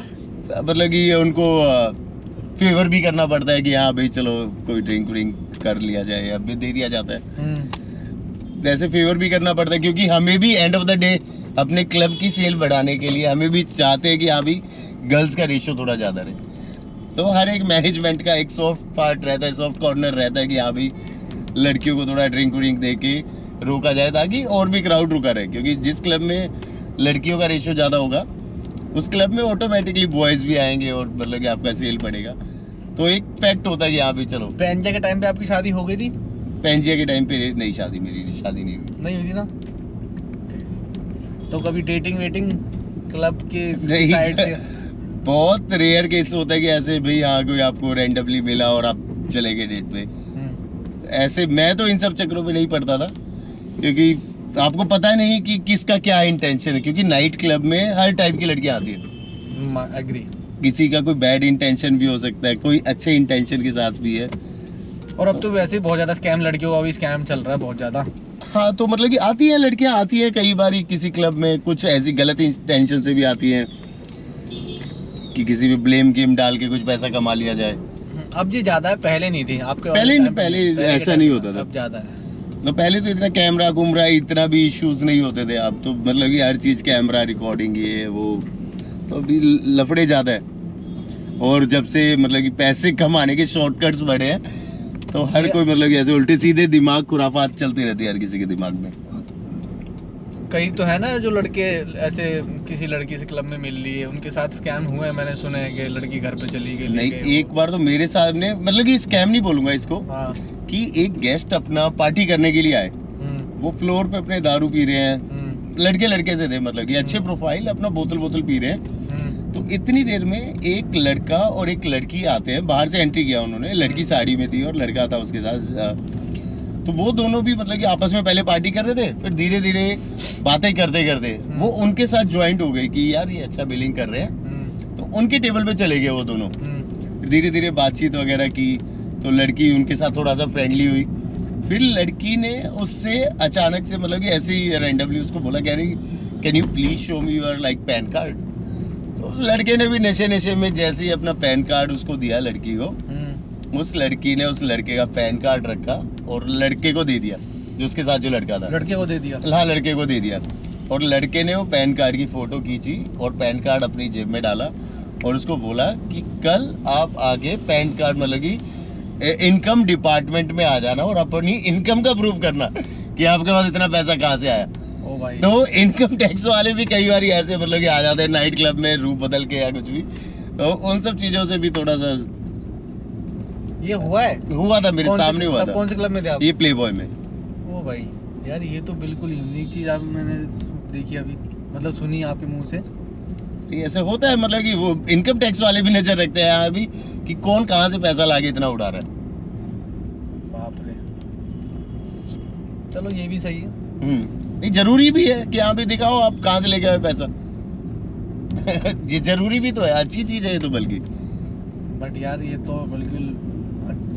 Speaker 2: मतलब कि उनको फेवर भी करना पड़ता है कि हाँ भाई चलो कोई ड्रिंक व्रिंक कर लिया जाए या भी दे दिया जाता है। वैसे फेवर भी करना पड़ता है क्योंकि हमें भी एंड ऑफ द डे अपने क्लब की सेल बढ़ाने के लिए हमें भी चाहते हैं कि हाँ भी गर्ल्स का रेशियो थोड़ा ज़्यादा रहे। तो हर एक मैनेजमेंट का एक सॉफ्ट पार्ट रहता है, सॉफ्ट कॉर्नर रहता है कि हाँ भाई लड़कियों को थोड़ा ड्रिंक व्रिंक दे के रोका जाए ताकि और भी क्राउड रुका रहे। क्योंकि जिस क्लब में लड़कियों का रेशियो ज़्यादा होगा उस क्लब में ऑटोमेटिकली बॉयज़ भी आएंगे और मतलब कि आपका सेल बढ़ेगा। तो एक फैक्ट होता है कि हाँ भाई चलो।
Speaker 1: पेंजिया के टाइम पे आपकी शादी हो गई थी?
Speaker 2: पेंजिया के टाइम पे नहीं, शादी मेरी शादी नहीं हुई।
Speaker 1: नहीं हुई थी ना? तो कभी डेटिंग वेटिंग क्लब के
Speaker 2: नहीं,
Speaker 1: साइड से?
Speaker 2: बहुत रेयर केस होता है कि ऐसे भाई हाँ कोई आपको रैंडमली मिला और आप चले गए डेट पे। ऐसे मैं तो इन सब चक्करों पे नहीं पड़ता था क्योंकि आपको पता नहीं कि किसका क्या इंटेंशन है। क्योंकि नाइट क्लब में हर टाइप की लड़कियां आती है।
Speaker 1: एग्री।
Speaker 2: किसी का कोई बैड इंटेंशन भी हो सकता है, कोई अच्छे इंटेंशन के साथ भी है।
Speaker 1: और अब तो वैसे बहुत ज्यादा स्कैम, लड़कियों का भी स्कैम चल रहा है बहुत ज्यादा।
Speaker 2: हाँ तो मतलब कि आती है लड़कियां, आती है कई बार किसी क्लब में कुछ ऐसी गलत इंटेंशन से भी आती हैं कि किसी भी ब्लेम गेम डाल के कुछ पैसा कमा लिया जाए।
Speaker 1: अब ये ज्यादा है, पहले नहीं थी आपके
Speaker 2: पहले ऐसा नहीं होता था।
Speaker 1: अब ज्यादा है।
Speaker 2: तो पहले तो इतना कैमरा कुमरा इतना भी इश्यूज नहीं होते थे। अब तो मतलब कि हर चीज कैमरा रिकॉर्डिंग ये वो, तो अभी लफड़े ज्यादा है। और जब से मतलब कि पैसे कमाने के शॉर्टकट्स बढ़े हैं तो हर कोई मतलब कि ऐसे उल्टे सीधे दिमाग खुराफात चलती रहती है हर किसी के दिमाग में।
Speaker 1: कई तो है ना जो लड़के ऐसे किसी लड़की से क्लब में मिल लिए, उनके साथ स्कैम हुए हैं। मैंने सुना है कि लड़की घर पे चली गई।
Speaker 2: नहीं, एक बार तो मेरे सामने, मतलब कि स्कैम नहीं बोलूंगा इसको,
Speaker 1: हाँ।
Speaker 2: कि एक गेस्ट अपना पार्टी करने के लिए आए, वो फ्लोर पे अपने दारू पी रहे हैं, लड़के से थे, मतलब कि अच्छे प्रोफाइल, अपना बोतल पी रहे हैं। तो इतनी देर में एक लड़का और एक लड़की आते हैं, बाहर से एंट्री किया उन्होंने, लड़की साड़ी में थी और लड़का था उसके साथ। तो वो दोनों भी मतलब कि आपस में पहले पार्टी कर रहे थे, फिर धीरे धीरे बातें करते करते वो उनके साथ ज्वाइंट हो गई कि यार ये अच्छा बिलिंग कर रहे हैं। तो उनके टेबल पे चले गए वो दोनों, फिर धीरे धीरे बातचीत वगैरह की। तो लड़की उनके साथ थोड़ा सा फ्रेंडली हुई। फिर लड़की ने उससे अचानक से मतलब कि ऐसे ही रैंडमली उसको बोला, कह रही can you please show me your like pan card. तो लड़के ने भी नशे में जैसे ही अपना पैन कार्ड उसको दिया लड़की को, उस लड़की ने उस लड़के का पैन कार्ड रखा और लड़के को दे दिया, जो उसके साथ जो लड़का था।
Speaker 1: लड़के को दे दिया? हाँ,
Speaker 2: लड़के को दे दिया। और लड़के ने वो पैन कार्ड की फोटो खींची और पैन कार्ड अपनी जेब में डाला और उसको बोला कि कल आप आगे पैन कार्ड मतलब कि इनकम डिपार्टमेंट में आ जाना और अपनी इनकम का प्रूफ करना कि आपके पास इतना पैसा कहाँ से आया।
Speaker 1: ओ भाई।
Speaker 2: तो इनकम टैक्स वाले भी कई बार ऐसे मतलब कि आ जाते हैं नाइट क्लब में रूप बदल के या कुछ भी। तो उन सब चीजों से भी थोड़ा सा
Speaker 1: ये हुआ है?
Speaker 2: हुआ था मेरे सामने हुआ था।
Speaker 1: कौन से क्लब में थे आप?
Speaker 2: ये प्लेबॉय में।
Speaker 1: ओ भाई यार, ये तो बिल्कुल यूनिक चीज आप मैंने देखी अभी, मतलब सुनी आपके मुंह से।
Speaker 2: ये ऐसे होता है, मतलब कि वो इनकम टैक्स वाले भी नजर रखते हैं अभी कि कौन कहाँ से पैसा लाके इतना उड़ा रहा है।
Speaker 1: बाप रे। चलो ये भी सही है।
Speaker 2: नहीं, जरूरी भी है कि यहाँ पे दिखाओ आप कहाँ से लेके आए पैसा। ये जरूरी भी तो है, अच्छी चीज है ये तो बल्कि।
Speaker 1: बट यार ये तो बिल्कुल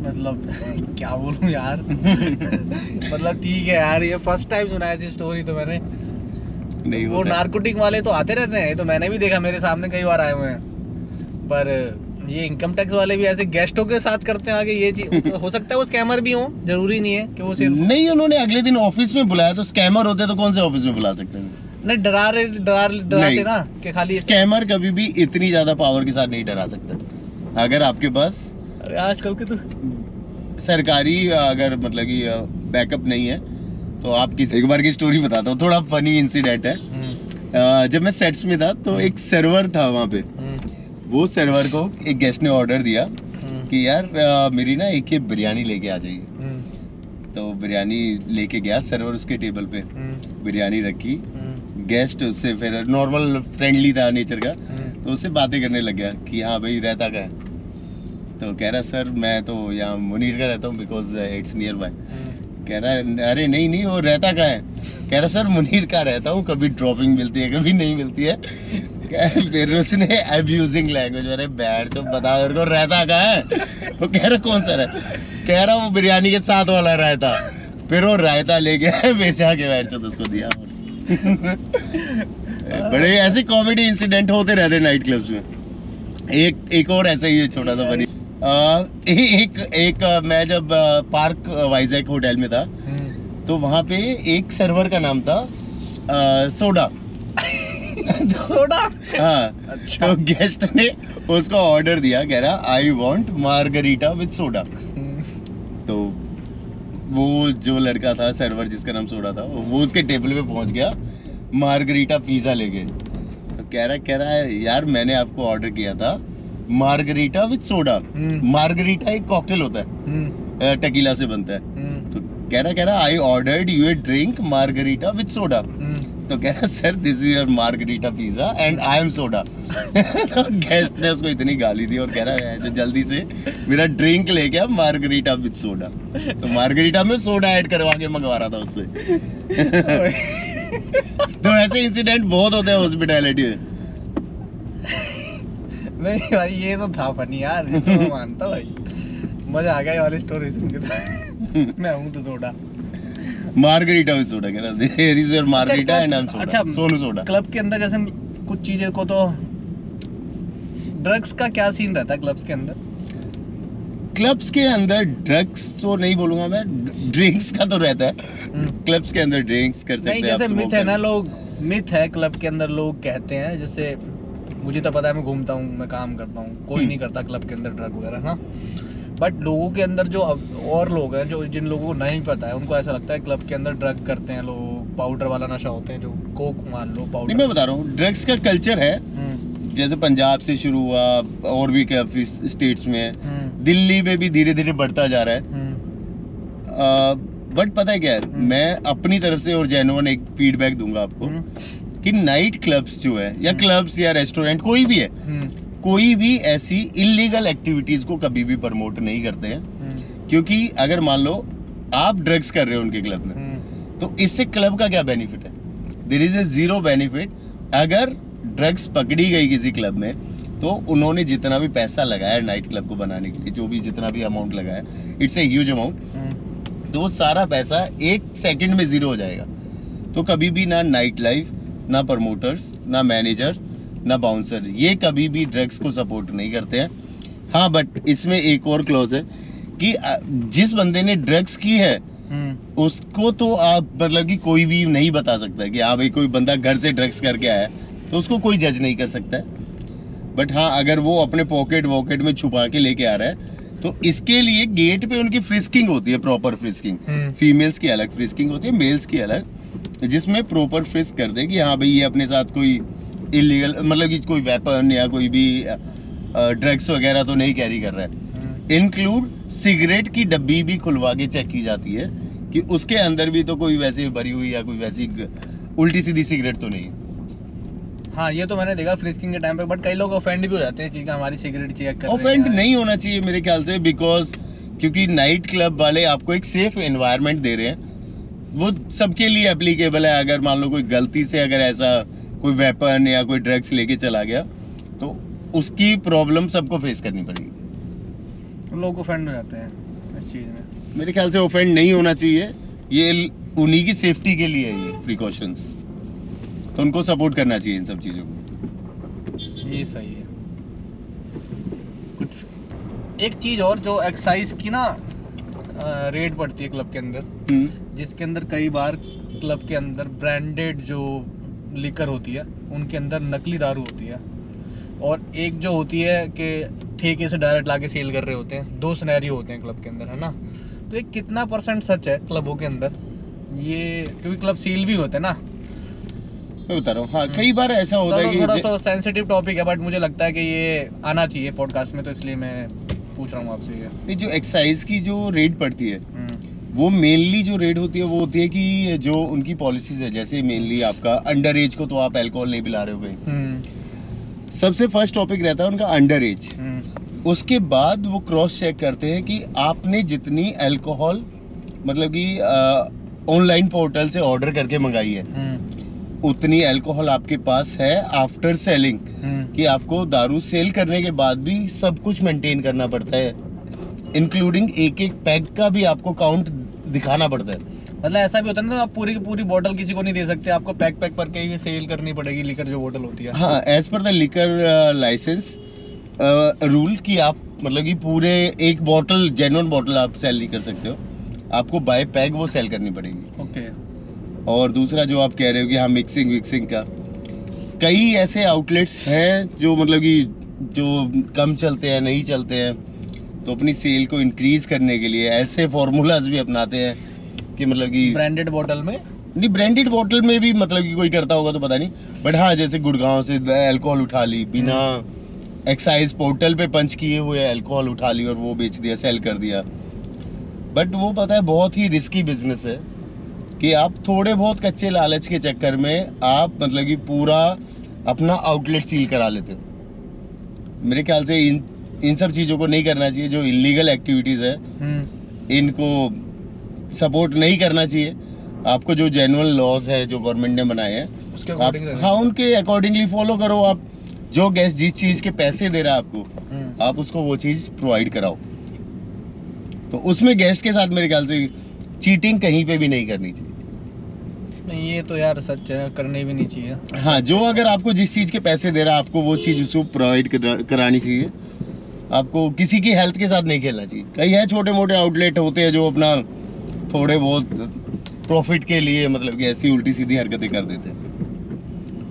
Speaker 1: मतलब क्या बोलूं यार। मतलब ठीक है यार, ये फर्स्ट टाइम सुना है ऐसी स्टोरी तो मैंने।
Speaker 2: नहीं
Speaker 1: वो नारकोटिक वाले तो आते रहते हैं, ये तो मैंने भी देखा, मेरे सामने कई बार आए हुए हैं। पर ये इनकम टैक्स वाले भी ऐसे गेस्टों के साथ करते हैं आगे ये चीज। हो सकता है वो स्कैमर भी हो, जरूरी नहीं है कि वो सिर्फ।
Speaker 2: नहीं, उन्होंने अगले दिन ऑफिस में बुलाया, तो स्कैमर होते तो कौन से ऑफिस में बुला सकते हैं?
Speaker 1: नहीं, डराते ना कि खाली
Speaker 2: स्कैमर कभी भी इतनी ज्यादा पावर के साथ नहीं डरा सकता। अगर आपके पास
Speaker 1: अरे आजकल के तो
Speaker 2: सरकारी अगर मतलब कि बैकअप नहीं है तो आप किसी एक बार की स्टोरी बताता हूँ, थोड़ा फनी इंसिडेंट है। जब मैं सेट्स में था तो एक सर्वर था वहाँ पे। वो सर्वर को एक गेस्ट ने ऑर्डर दिया कि यार मेरी ना एक ये बिरयानी लेके आ जाइए। तो बिरयानी लेके गया सर्वर, उसके टेबल पे बिरयानी रखी। गेस्ट उससे फिर नॉर्मल फ्रेंडली था नेचर का, तो उससे बातें करने लग गया कि हाँ भाई रहता का है। तो कह रहा सर मैं तो यहाँ मुनीर का रहता हूँ बिकॉज इट्स नियर बाय। कह रहा अरे नहीं नहीं वो रहता का है। कह रहा सर मुनीर का रहता हूँ, कभी ड्रॉपिंग मिलती है कभी नहीं मिलती है। फिर उसने अब्यूजिंग लैंग्वेज, अरे बैठ तो बता मेरे को रहता का है। वो कह रहा कौन सा रहता? कह रहा वो बिरयानी के साथ वाला रायता। फिर वो रायता ले गया बेचा के बैठ तो उसको दिया। बड़े ऐसे कॉमेडी इंसिडेंट होते रहते नाइट क्लब्स में। एक और ऐसा ही है छोटा सा बनी। एक मैं जब पार्क वाइजैक होटल में था तो वहाँ पे एक सर्वर का नाम था सोडा।
Speaker 1: सोडा?
Speaker 2: हाँ। अच्छा। तो गेस्ट ने उसको ऑर्डर दिया, कह रहा I want margarita with soda. तो वो जो लड़का था सर्वर जिसका नाम सोडा था, वो उसके टेबल पे पहुंच गया मार्गरीटा पिज्जा लेके। तो कह रहा है यार मैंने आपको ऑर्डर किया था मार्गरीटा विद सोडा। मार्गरीटा एक कॉकटेल होता है, टकीला से बनता है। तो कह रहा I ordered you a drink margarita with soda. तो कह रहा sir this is your margarita pizza and I am soda. तो गेस्ट ने उसको इतनी गाली दी और कह रहा है जल्दी से मेरा ड्रिंक लेके आ मार्गरीटा विद सोडा। तो मार्गरीटा में सोडा ऐड करवा के मंगवा रहा था उससे। तो ऐसे इंसिडेंट बहुत होते हैं हॉस्पिटैलिटी में।
Speaker 1: नहीं भाई ये तो था फनी यार, ये तो मैं मानता भाई, मजा आ गया ये वाली स्टोरी सुन के। तो मैं हूँ तो सोडा
Speaker 2: मार्गरीटा विद सोडा कह रहा there is your margarita and I am soda.
Speaker 1: अच्छा
Speaker 2: सोनू सोडा।
Speaker 1: क्लब के अंदर जैसे कुछ चीजें को तो ड्रग्स का क्या सीन रहता है क्लब्स के अंदर?
Speaker 2: क्लब्स के अंदर ड्रग्स तो नहीं बोलूंगा मैं, ड्रिंक्स का तो रहता है। क्लब्स के अंदर ड्रिंक्स कर सकते हैं।
Speaker 1: नहीं जैसे मिथ है ना, लोग मिथ है क्लब के अंदर, लोग कहते हैं, जैसे मुझे तो पता है मैं घूमता हूँ, मैं काम करता हूँ, कोई नहीं करता क्लब के अंदर ड्रग वगैरह ना। बट लोगों के अंदर जो और लोग हैं जो जिन लोगों को नहीं पता है, उनको ऐसा लगता है क्लब के अंदर ड्रग करते हैं लोग, पाउडर वाला नशा होते हैं, जो कोक मान लो पाउडर।
Speaker 2: मैं बता रहा हूँ ड्रग्स का कल्चर है, जैसे पंजाब से शुरू हुआ और भी काफी स्टेट्स में, दिल्ली में भी धीरे धीरे बढ़ता जा रहा है। बट पता है क्या है, मैं अपनी तरफ से और जेन्युइन एक फीडबैक दूंगा आपको कि नाइट क्लब्स जो है या क्लब्स या रेस्टोरेंट कोई भी है, कोई भी ऐसी इलीगल एक्टिविटीज को कभी भी प्रमोट नहीं करते हैं। क्योंकि अगर मान लो आप ड्रग्स कर रहे हो उनके क्लब में, तो इससे क्लब का क्या बेनिफिट है? There is a zero benefit. अगर ड्रग्स पकड़ी गई किसी क्लब में तो उन्होंने जितना भी पैसा लगाया नाइट क्लब को बनाने के लिए, जो भी जितना भी अमाउंट लगाया, इट्स ए ह्यूज अमाउंट, तो वो सारा पैसा एक सेकंड में जीरो हो जाएगा। तो कभी भी ना नाइट लाइफ, ना प्रमोटर्स, ना मैनेजर, ना बाउंसर, ये कभी भी ड्रग्स को सपोर्ट नहीं करते हैं। हाँ बट इसमें एक और क्लॉज है कि जिस बंदे ने ड्रग्स की है उसको तो आप मतलब कि कोई भी नहीं बता सकता कि हाँ भाई कोई बंदा घर से ड्रग्स करके आया तो उसको कोई जज नहीं कर सकता है। बट हाँ अगर वो अपने पॉकेट वॉकेट में छुपा के लेके आ रहा है तो इसके लिए गेट पे उनकी फ्रिस्किंग होती है, प्रॉपर फ्रिस्किंग। फीमेल्स की अलग फ्रिस्किंग होती है, मेल्स की अलग, जिसमें प्रॉपर फ्रिस्क कर दे कि हाँ भाई ये अपने साथ कोई इलीगल मतलब कि कोई वेपन या कोई भी ड्रग्स वगैरह तो नहीं कैरी कर रहा है। इंक्लूड सिगरेट की डब्बी भी खुलवा के चेक की जाती है कि उसके अंदर भी तो कोई वैसे भरी हुई या कोई वैसी उल्टी सीधी सिगरेट तो नहीं।
Speaker 1: हाँ ये तो मैंने देखा फ्रिस्किंग के टाइम पे, बट कई लोग ऑफेंड भी हो जाते हैं चीज का, हमारी सिगरेट चेक कर रहे हैं।
Speaker 2: ऑफेंड नहीं होना चाहिए मेरे ख्याल से, बिकॉज क्योंकि नाइट क्लब वाले आपको एक सेफ एनवायरनमेंट दे रहे हैं। वो सबके लिए एप्लीकेबल है। अगर मान लो कोई गलती से अगर ऐसा कोई वेपन या कोई ड्रग्स लेके चला गया तो उसकी प्रॉब्लम सबको फेस करनी पड़ेगी।
Speaker 1: लोग ऑफेंड हो जाते हैं इस चीज़ में।
Speaker 2: मेरे ख्याल से ऑफेंड नहीं होना चाहिए, ये उन्हीं की सेफ्टी के लिए है ये प्रिकॉशंस, तो उनको सपोर्ट करना चाहिए इन सब चीज़ों को।
Speaker 1: ये सही है। कुछ एक चीज़ और, जो एक्साइज की ना रेड पड़ती है क्लब के अंदर, जिसके अंदर कई बार क्लब के अंदर ब्रांडेड जो लिकर होती है उनके अंदर नकली दारू होती है, और एक जो होती है कि ठेके से डायरेक्ट लाके सेल कर रहे होते हैं। 2 सिनेरियो होते हैं क्लब के अंदर, है ना। तो ये कितना % सच है क्लबों के अंदर ये, क्योंकि क्लब सील भी होते हैं ना।
Speaker 2: मैं बता रहा हूँ, हाँ कई बार ऐसा होता है कि
Speaker 1: थोड़ा सा सेंसिटिव टॉपिक है, बट मुझे लगता है कि ये आना चाहिए पॉडकास्ट में, तो इसलिए मैं पूछ रहा हूँ आपसे ये।
Speaker 2: नहीं, जो एक्साइज की जो रेड पड़ती है वो मेनली जो रेड होती है वो होती है कि जो उनकी पॉलिसीज है, जैसे मेनली आपका अंडर एज को तो आप अल्कोहल नहीं पिला रहे हो भाई, सबसे फर्स्ट टॉपिक रहता है उनका अंडर एज। उसके बाद वो क्रॉस चेक करते हैं कि आपने जितनी अल्कोहल मतलब कि ऑनलाइन पोर्टल से ऑर्डर करके मंगाई है उतनी अल्कोहल आपके पास है आफ्टर सेलिंग, कि आपको दारू सेल करने के बाद भी सब कुछ मेंटेन करना पड़ता है, इंक्लूडिंग एक पैक का भी आपको काउंट दिखाना पड़ता है।
Speaker 1: मतलब ऐसा भी होता है ना, आप पूरी की पूरी बोतल किसी को नहीं दे सकते, आपको पैक करके ही सेल करनी पड़ेगी लिकर जो बोतल होती है।
Speaker 2: हाँ, as per the liquor licence rule कि आप मतलब कि पूरे एक बोतल जेन्युइन बोतल आप सेल नहीं कर सकते हो, आपको बाय पैक वो सेल करनी पड़ेगी।
Speaker 1: ओके।
Speaker 2: और दूसरा जो आप कह रहे हो कि हाँ मिक्सिंग विक्सिंग का, कई ऐसे आउटलेट्स हैं जो मतलब कि जो कम चलते हैं, नहीं चलते हैं, तो अपनी सेल को इंक्रीज करने के लिए ऐसे फॉर्मूलाज भी अपनाते हैं कि मतलब कि
Speaker 1: ब्रांडेड बोतल में
Speaker 2: नहीं, ब्रांडेड बोतल में भी मतलब कि कोई करता होगा तो पता नहीं, बट हाँ जैसे गुड़गांव से अल्कोहल उठा ली, बिना एक्साइज पोर्टल पे पंच किए हुए अल्कोहल उठा ली और वो बेच दिया, सेल कर दिया। बट वो पता है बहुत ही रिस्की बिजनेस है कि आप थोड़े बहुत कच्चे लालच के चक्कर में आप मतलब कि पूरा अपना आउटलेट सील करा लेते हो। मेरे ख्याल से इन सब चीज़ों को नहीं करना चाहिए। जो इलीगल एक्टिविटीज़ है इनको सपोर्ट नहीं करना चाहिए। आपको जो जेन्युइन लॉज है जो गवर्नमेंट ने बनाए हैं
Speaker 1: उसके
Speaker 2: हाँ उनके अकॉर्डिंगली फॉलो करो। आप जो गैस जिस चीज़ के पैसे दे रहा है आपको, आप उसको वो चीज़ प्रोवाइड कराओ। तो उसमें गेस्ट के साथ मेरे ख्याल से चीटिंग कहीं पे भी नहीं करनी चाहिए।
Speaker 1: नहीं, ये तो यार सच है, करनी भी नहीं चाहिए।
Speaker 2: हाँ, जो अगर आपको जिस चीज़ के पैसे दे रहा है आपको वो चीज़ उसको प्रोवाइड करानी चाहिए। आपको किसी की हेल्थ के साथ नहीं खेलना चाहिए। कई है छोटे मोटे आउटलेट होते हैं जो अपना थोड़े बहुत प्रॉफिट के लिए मतलब कि ऐसी उल्टी सीधी हरकतें कर देते हैं।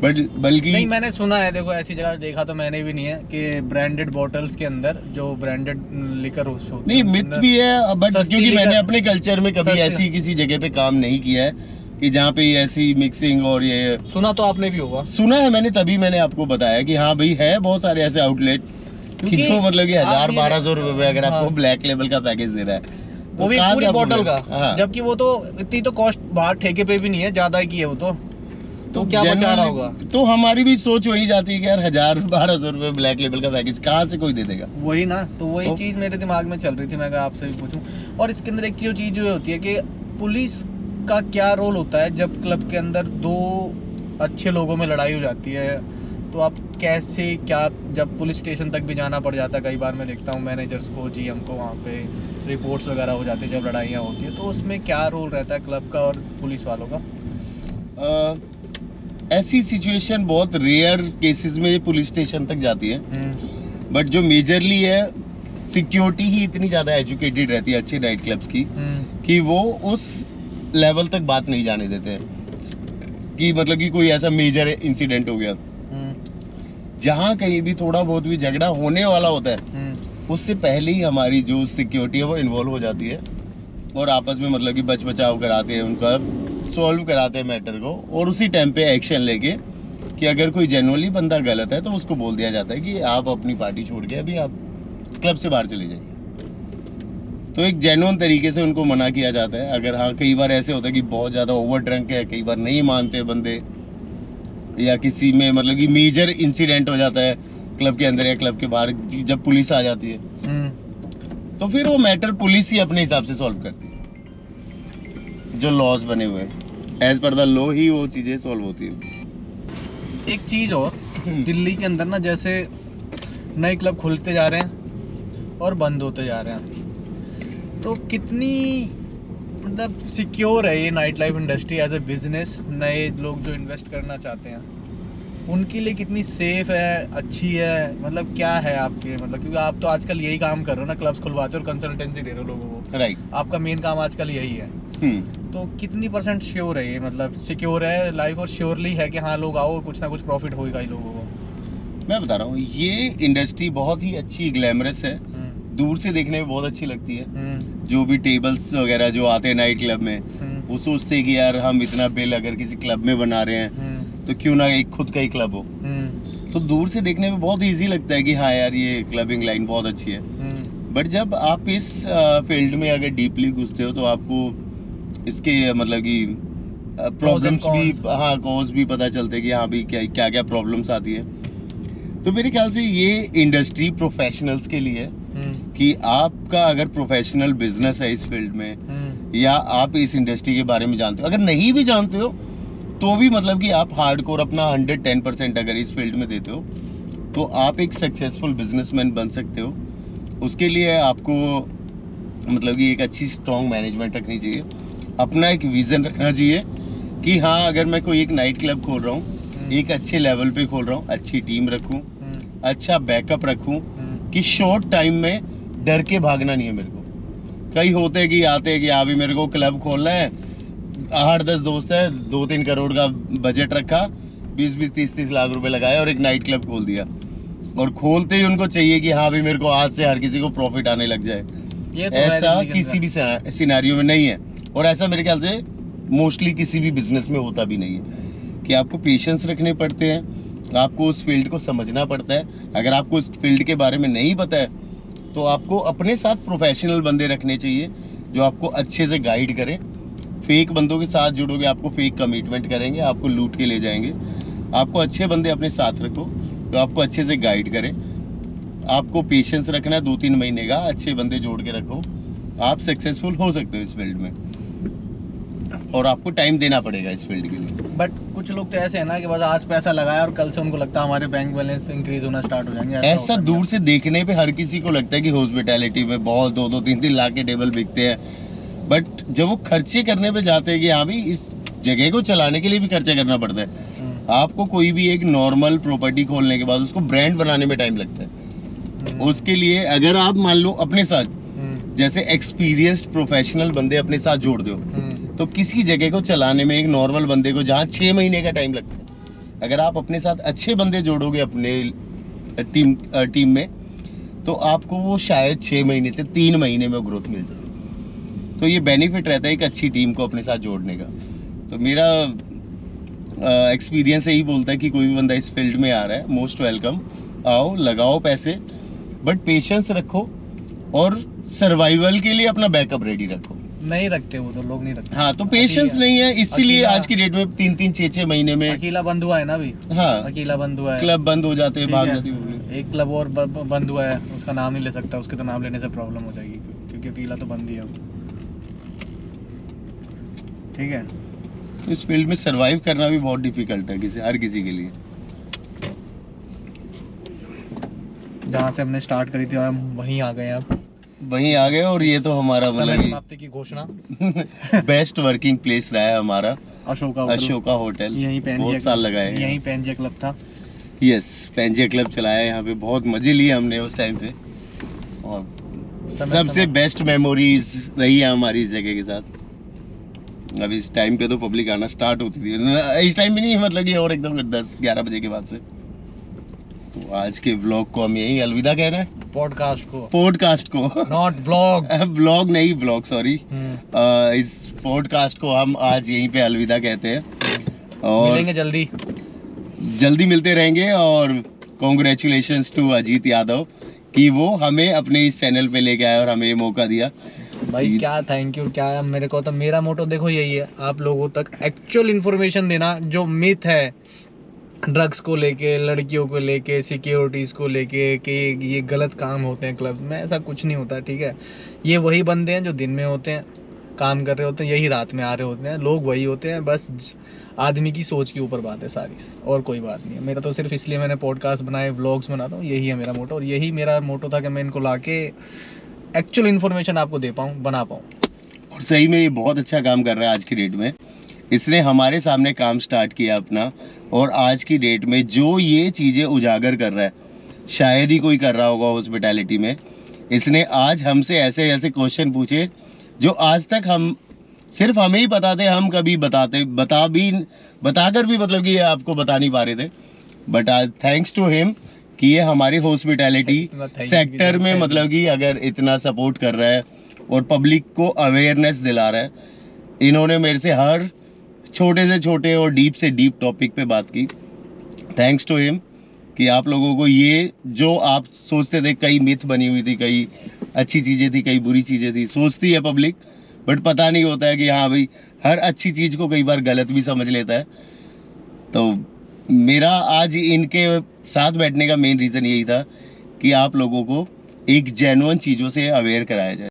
Speaker 2: बल्कि
Speaker 1: नहीं, मैंने सुना है, देखो ऐसी जगह देखा तो मैंने भी नहीं है कि ब्रांडेड बॉटल्स के अंदर जो ब्रांडेड लिकर होती
Speaker 2: नहीं, मिथ भी है, बट क्योंकि मैंने अपने कल्चर में कभी ऐसी किसी जगह पे काम नहीं किया है कि जहाँ पे ऐसी मिक्सिंग और ये
Speaker 1: सुना तो आपने भी होगा।
Speaker 2: सुना है मैंने, तभी मैंने आपको बताया कि हाँ भाई है बहुत सारे ऐसे आउटलेट कि जो मतलब कि 1000-1200 रुपए अगर आपको ब्लैक लेबल का पैकेज दे रहा है,
Speaker 1: वो भी पूरी बोतल का।
Speaker 2: हाँ।
Speaker 1: जबकि वो तो इतनी तो कॉस्ट बाहर ठेके पे भी नहीं है, ज्यादा ही की है वो तो क्या बचा रहा होगा।
Speaker 2: तो हमारी भी सोच वही जाती है कि यार 1000-1200 रुपए ब्लैक लेबल का पैकेज कहाँ से कोई दे देगा।
Speaker 1: वही ना, तो वही चीज मेरे दिमाग में चल रही थी, मैं कहा आपसे भी पूछूं। और इसके अंदर एक चीज जो होती है कि पुलिस का क्या रोल होता है जब क्लब के अंदर 2 अच्छे लोगों में लड़ाई हो जाती है, तो आप कैसे क्या, जब पुलिस स्टेशन तक भी जाना पड़ जाता है, कई बार मैं देखता हूँ मैनेजर्स को, जीएम को, वहाँ पे रिपोर्ट्स वगैरह हो जाती है जब लड़ाइयाँ होती है, तो उसमें क्या रोल रहता है क्लब का और पुलिस वालों का?
Speaker 2: ऐसी सिचुएशन बहुत रेयर केसेस में पुलिस स्टेशन तक जाती है, बट जो मेजरली है सिक्योरिटी ही इतनी ज़्यादा एजुकेटेड रहती है अच्छे नाइट क्लब्स की कि वो उस लेवल तक बात नहीं जाने देते हैं कि मतलब कि कोई ऐसा मेजर इंसिडेंट हो गया। जहाँ कहीं भी थोड़ा बहुत भी झगड़ा होने वाला होता है उससे पहले ही हमारी जो सिक्योरिटी है वो इन्वॉल्व हो जाती है और आपस में मतलब कि बच बचाव कराते हैं, उनका सॉल्व कराते हैं मैटर को, और उसी टाइम पे एक्शन लेके कि अगर कोई जेन्युइनली बंदा गलत है तो उसको बोल दिया जाता है कि आप अपनी पार्टी छोड़ के अभी आप क्लब से बाहर चले जाइए। तो एक जेन्युइन तरीके से उनको मना किया जाता है। अगर हाँ कई बार ऐसे होता है कि बहुत ज़्यादा ओवर ड्रंक है, कई बार नहीं मानते बंदे, या किसी में मतलब कि मेजर इंसिडेंट हो जाता है क्लब के अंदर या क्लब के बाहर, जब पुलिस आ जाती है तो फिर वो मैटर पुलिस ही अपने हिसाब से सॉल्व करती है। जो लॉज बने हुए हैं, एज पर द लॉ ही वो चीज़ें सॉल्व होती हैं।
Speaker 1: एक चीज़ और, दिल्ली के अंदर ना जैसे नए क्लब खुलते जा रहे हैं और बंद होते जा रहे हैं, तो कितनी मतलब सिक्योर है ये night life industry as a business? नए लोग जो इन्वेस्ट करना चाहते हैं उनके लिए कितनी सेफ है, अच्छी है, मतलब क्या है आपके, मतलब क्योंकि आप तो आजकल यही काम कर रहे हो ना, क्लब्स खुलवाते हो और कंसल्टेंसी दे रहे हो लोगों को,
Speaker 2: राइट।
Speaker 1: आपका मेन काम आजकल यही है। तो कितनी % श्योर है ये, मतलब सिक्योर है लाइफ और श्योरली है कि हाँ लोग आओ और कुछ ना कुछ प्रॉफिट होएगा ही लोगों को?
Speaker 2: मैं बता रहा हूँ, ये इंडस्ट्री बहुत ही अच्छी ग्लैमरस है, दूर से देखने में बहुत अच्छी लगती है। जो भी टेबल्स वगैरह जो आते हैं नाइट क्लब में, वो सोचते हैं कि यार हम इतना बिल अगर किसी क्लब में बना रहे हैं तो क्यों ना एक खुद का ही क्लब हो। तो दूर से देखने में बहुत इजी लगता है कि हाँ यार ये क्लबिंग लाइन बहुत अच्छी है। बट जब आप इस फील्ड में अगर डीपली घुसते हो तो आपको इसके मतलब कि प्रॉब्लम्स भी, हाँ कॉज भी पता चलते हैं कि हाँ भाई क्या क्या प्रॉब्लम्स आती है। तो मेरे ख्याल से ये इंडस्ट्री प्रोफेशनल्स के लिए है कि आपका अगर प्रोफेशनल बिजनेस है इस फील्ड में, या आप इस इंडस्ट्री के बारे में जानते हो, अगर नहीं भी जानते हो तो भी मतलब कि आप हार्डकोर अपना 110% अगर इस फील्ड में देते हो तो आप एक सक्सेसफुल बिजनेसमैन बन सकते हो। उसके लिए आपको मतलब कि एक अच्छी स्ट्रॉन्ग मैनेजमेंट रखनी चाहिए, अपना एक विजन रखना चाहिए कि हाँ अगर मैं कोई एक नाइट क्लब खोल रहा हूँ, एक अच्छे लेवल पे खोल रहा हूँ, अच्छी टीम रखूँ, अच्छा बैकअप रखूँ, कि शॉर्ट टाइम में डर के भागना नहीं है मेरे को। कई होते हैं कि आते हैं कि अभी मेरे को क्लब खोलना है, 8-10 दोस्त है, 2-3 करोड़ का बजट रखा, 20-20, 30-30 लाख रुपए लगाए और एक नाइट क्लब खोल दिया, और खोलते ही उनको चाहिए कि हाँ भाई मेरे को आज से हर किसी को प्रॉफिट आने लग जाए।
Speaker 1: ये तो
Speaker 2: ऐसा किसी भी सिनेरियो में नहीं है, और ऐसा मेरे ख्याल से मोस्टली किसी भी बिजनेस में होता भी नहीं है। कि आपको पेशेंस रखने पड़ते हैं, आपको उस फील्ड को समझना पड़ता है। अगर आपको उस फील्ड के बारे में नहीं पता है तो आपको अपने साथ प्रोफेशनल बंदे रखने चाहिए जो आपको अच्छे से गाइड करें। फेक बंदों के साथ जुड़ोगे आपको फेक कमिटमेंट करेंगे, आपको लूट के ले जाएंगे। आपको अच्छे बंदे अपने साथ रखो जो आपको अच्छे से गाइड करें। आपको पेशेंस रखना है 2-3 महीने का, अच्छे बंदे जोड़ के रखो, आप सक्सेसफुल हो सकते हो इस फील्ड में, और आपको टाइम देना पड़ेगा इस फील्ड के लिए।
Speaker 1: बट कुछ लोग तो ऐसे है ना कि बस आज पैसा लगाया और कल से उनको लगता है हमारे बैंक बैलेंस इंक्रीज होना स्टार्ट हो जाएंगे।
Speaker 2: ऐसा दूर से देखने पे हर किसी को लगता है कि हॉस्पिटैलिटी में बहुत 2-2, 3-3 लाख के टेबल बिकते हैं, बट जब वो खर्चे करने पे जाते हैं कि हाँ भाई इस जगह को चलाने के लिए भी खर्चा करना पड़ता है। आपको कोई भी एक नॉर्मल प्रॉपर्टी खोलने के बाद उसको ब्रांड बनाने में टाइम लगता है। उसके लिए अगर आप मान लो अपने साथ जैसे एक्सपीरियंस्ड प्रोफेशनल बंदे अपने साथ जोड़ दो, तो किसी जगह को चलाने में एक नॉर्मल बंदे को जहाँ 6 महीने का टाइम लगता है, अगर आप अपने साथ अच्छे बंदे जोड़ोगे अपने टीम में, तो आपको वो शायद 6 महीने से 3 महीने में ग्रोथ मिल जाए। तो ये बेनिफिट रहता है एक अच्छी टीम को अपने साथ जोड़ने का। तो मेरा एक्सपीरियंस यही बोलता है कि कोई भी बंदा इस फील्ड में आ रहा है, मोस्ट वेलकम, आओ लगाओ पैसे, बट पेशेंस रखो और सर्वाइवल के लिए अपना बैकअप रेडी रखो।
Speaker 1: नहीं रखते वो तो लोग, नहीं रखते।
Speaker 2: हाँ, तो पेशेंस नहीं है, इसीलिए आज की डेट में 3-3, 6-6 महीने में
Speaker 1: अकेला बंद हुआ है ना अभी।
Speaker 2: हाँ,
Speaker 1: अकेला बंद हुआ है,
Speaker 2: क्लब बंद हो जाते हैं, भाग जाती है।
Speaker 1: एक क्लब और बंद हुआ है, उसका नाम नहीं ले सकता, उसके तो नाम लेने से प्रॉब्लम हो जाएगी क्योंकि अकेला तो बंद ही है। ठीक है,
Speaker 2: इस फील्ड में सरवाइव करना भी बहुत डिफिकल्ट है हर किसी के लिए।
Speaker 1: जहाँ से हमने स्टार्ट करी थी हम वहीं आ गए, अब
Speaker 2: वहीं आ गए, और ये तो हमारा
Speaker 1: समय समाप्ति की घोषणा
Speaker 2: बेस्ट वर्किंग प्लेस रहा है हमारा,
Speaker 1: अशोका
Speaker 2: होटल।
Speaker 1: यहीं
Speaker 2: बहुत साल लगाए हैं,
Speaker 1: यहीं पेंजिया क्लब था।
Speaker 2: यस, पेंजिया क्लब चलाया यहाँ पे, बहुत मजे लिए हमने उस टाइम पे, और सबसे बेस्ट मेमोरीज रही है हमारी इस जगह के साथ। अब इस टाइम पे तो पब्लिक आना स्टार्ट होती थी, इस टाइम भी नहीं, मतलब कि और एकदम 10-11 बजे के बाद से। तो आज के व्लॉग को हम यही अलविदा कह रहे हैं, पॉडकास्ट को
Speaker 1: नॉट व्लॉग
Speaker 2: व्लॉग नहीं, व्लॉग सॉरी। इस पॉडकास्ट को हम आज यहीं पे अलविदा कहते हैं, और
Speaker 1: मिलेंगे
Speaker 2: जल्दी मिलते रहेंगे। और कॉन्ग्रेचुलेशंस टू अजीत यादव कि वो हमें अपने इस चैनल पे लेके आए और हमें ये मौका दिया
Speaker 1: भाई। क्या थैंक यू, क्या मेरे को तो मेरा मोटो देखो यही है, आप लोगों तक एक्चुअल इन्फॉर्मेशन देना। जो मिथ है ड्रग्स को लेके, लड़कियों को लेके, सिक्योरिटीज़ को लेके कि ये गलत काम होते हैं क्लब में, ऐसा कुछ नहीं होता। ठीक है, ये वही बंदे हैं जो दिन में होते हैं, काम कर रहे होते हैं, यही रात में आ रहे होते हैं, लोग वही होते हैं, बस आदमी की सोच के ऊपर बात है सारी, और कोई बात नहीं है। मेरा तो सिर्फ इसलिए मैंने पॉडकास्ट बनाए, व्लॉग्स बनाता हूँ, यही है मेरा मोटो, और यही मेरा मोटो था कि मैं इनको ला के एक्चुअल इन्फॉर्मेशन आपको दे पाऊँ, बना पाऊँ।
Speaker 2: और सही में ये बहुत अच्छा काम कर रहा है आज की डेट में। इसने हमारे सामने काम स्टार्ट किया अपना, और आज की डेट में जो ये चीज़ें उजागर कर रहा है, शायद ही कोई कर रहा होगा हॉस्पिटैलिटी में। इसने आज हमसे ऐसे ऐसे क्वेश्चन पूछे जो आज तक हम सिर्फ हमें ही पता थे, हम कभी बताकर भी मतलब कि ये आपको बता नहीं पा रहे थे। बट आज थैंक्स टू हिम कि ये हमारी हॉस्पिटैलिटी सेक्टर में मतलब कि अगर इतना सपोर्ट कर रहा है और पब्लिक को अवेयरनेस दिला रहा है। इन्होंने मेरे से हर छोटे से छोटे और डीप से डीप टॉपिक पे बात की। थैंक्स टू हिम कि आप लोगों को ये जो आप सोचते थे, कई मिथ बनी हुई थी, कई अच्छी चीज़ें थी, कई बुरी चीज़ें थी, सोचती है पब्लिक, बट पता नहीं होता है कि हाँ भाई हर अच्छी चीज़ को कई बार गलत भी समझ लेता है। तो मेरा आज इनके साथ बैठने का मेन रीज़न यही था कि आप लोगों को एक जेन्युइन चीज़ों से अवेयर कराया जाए।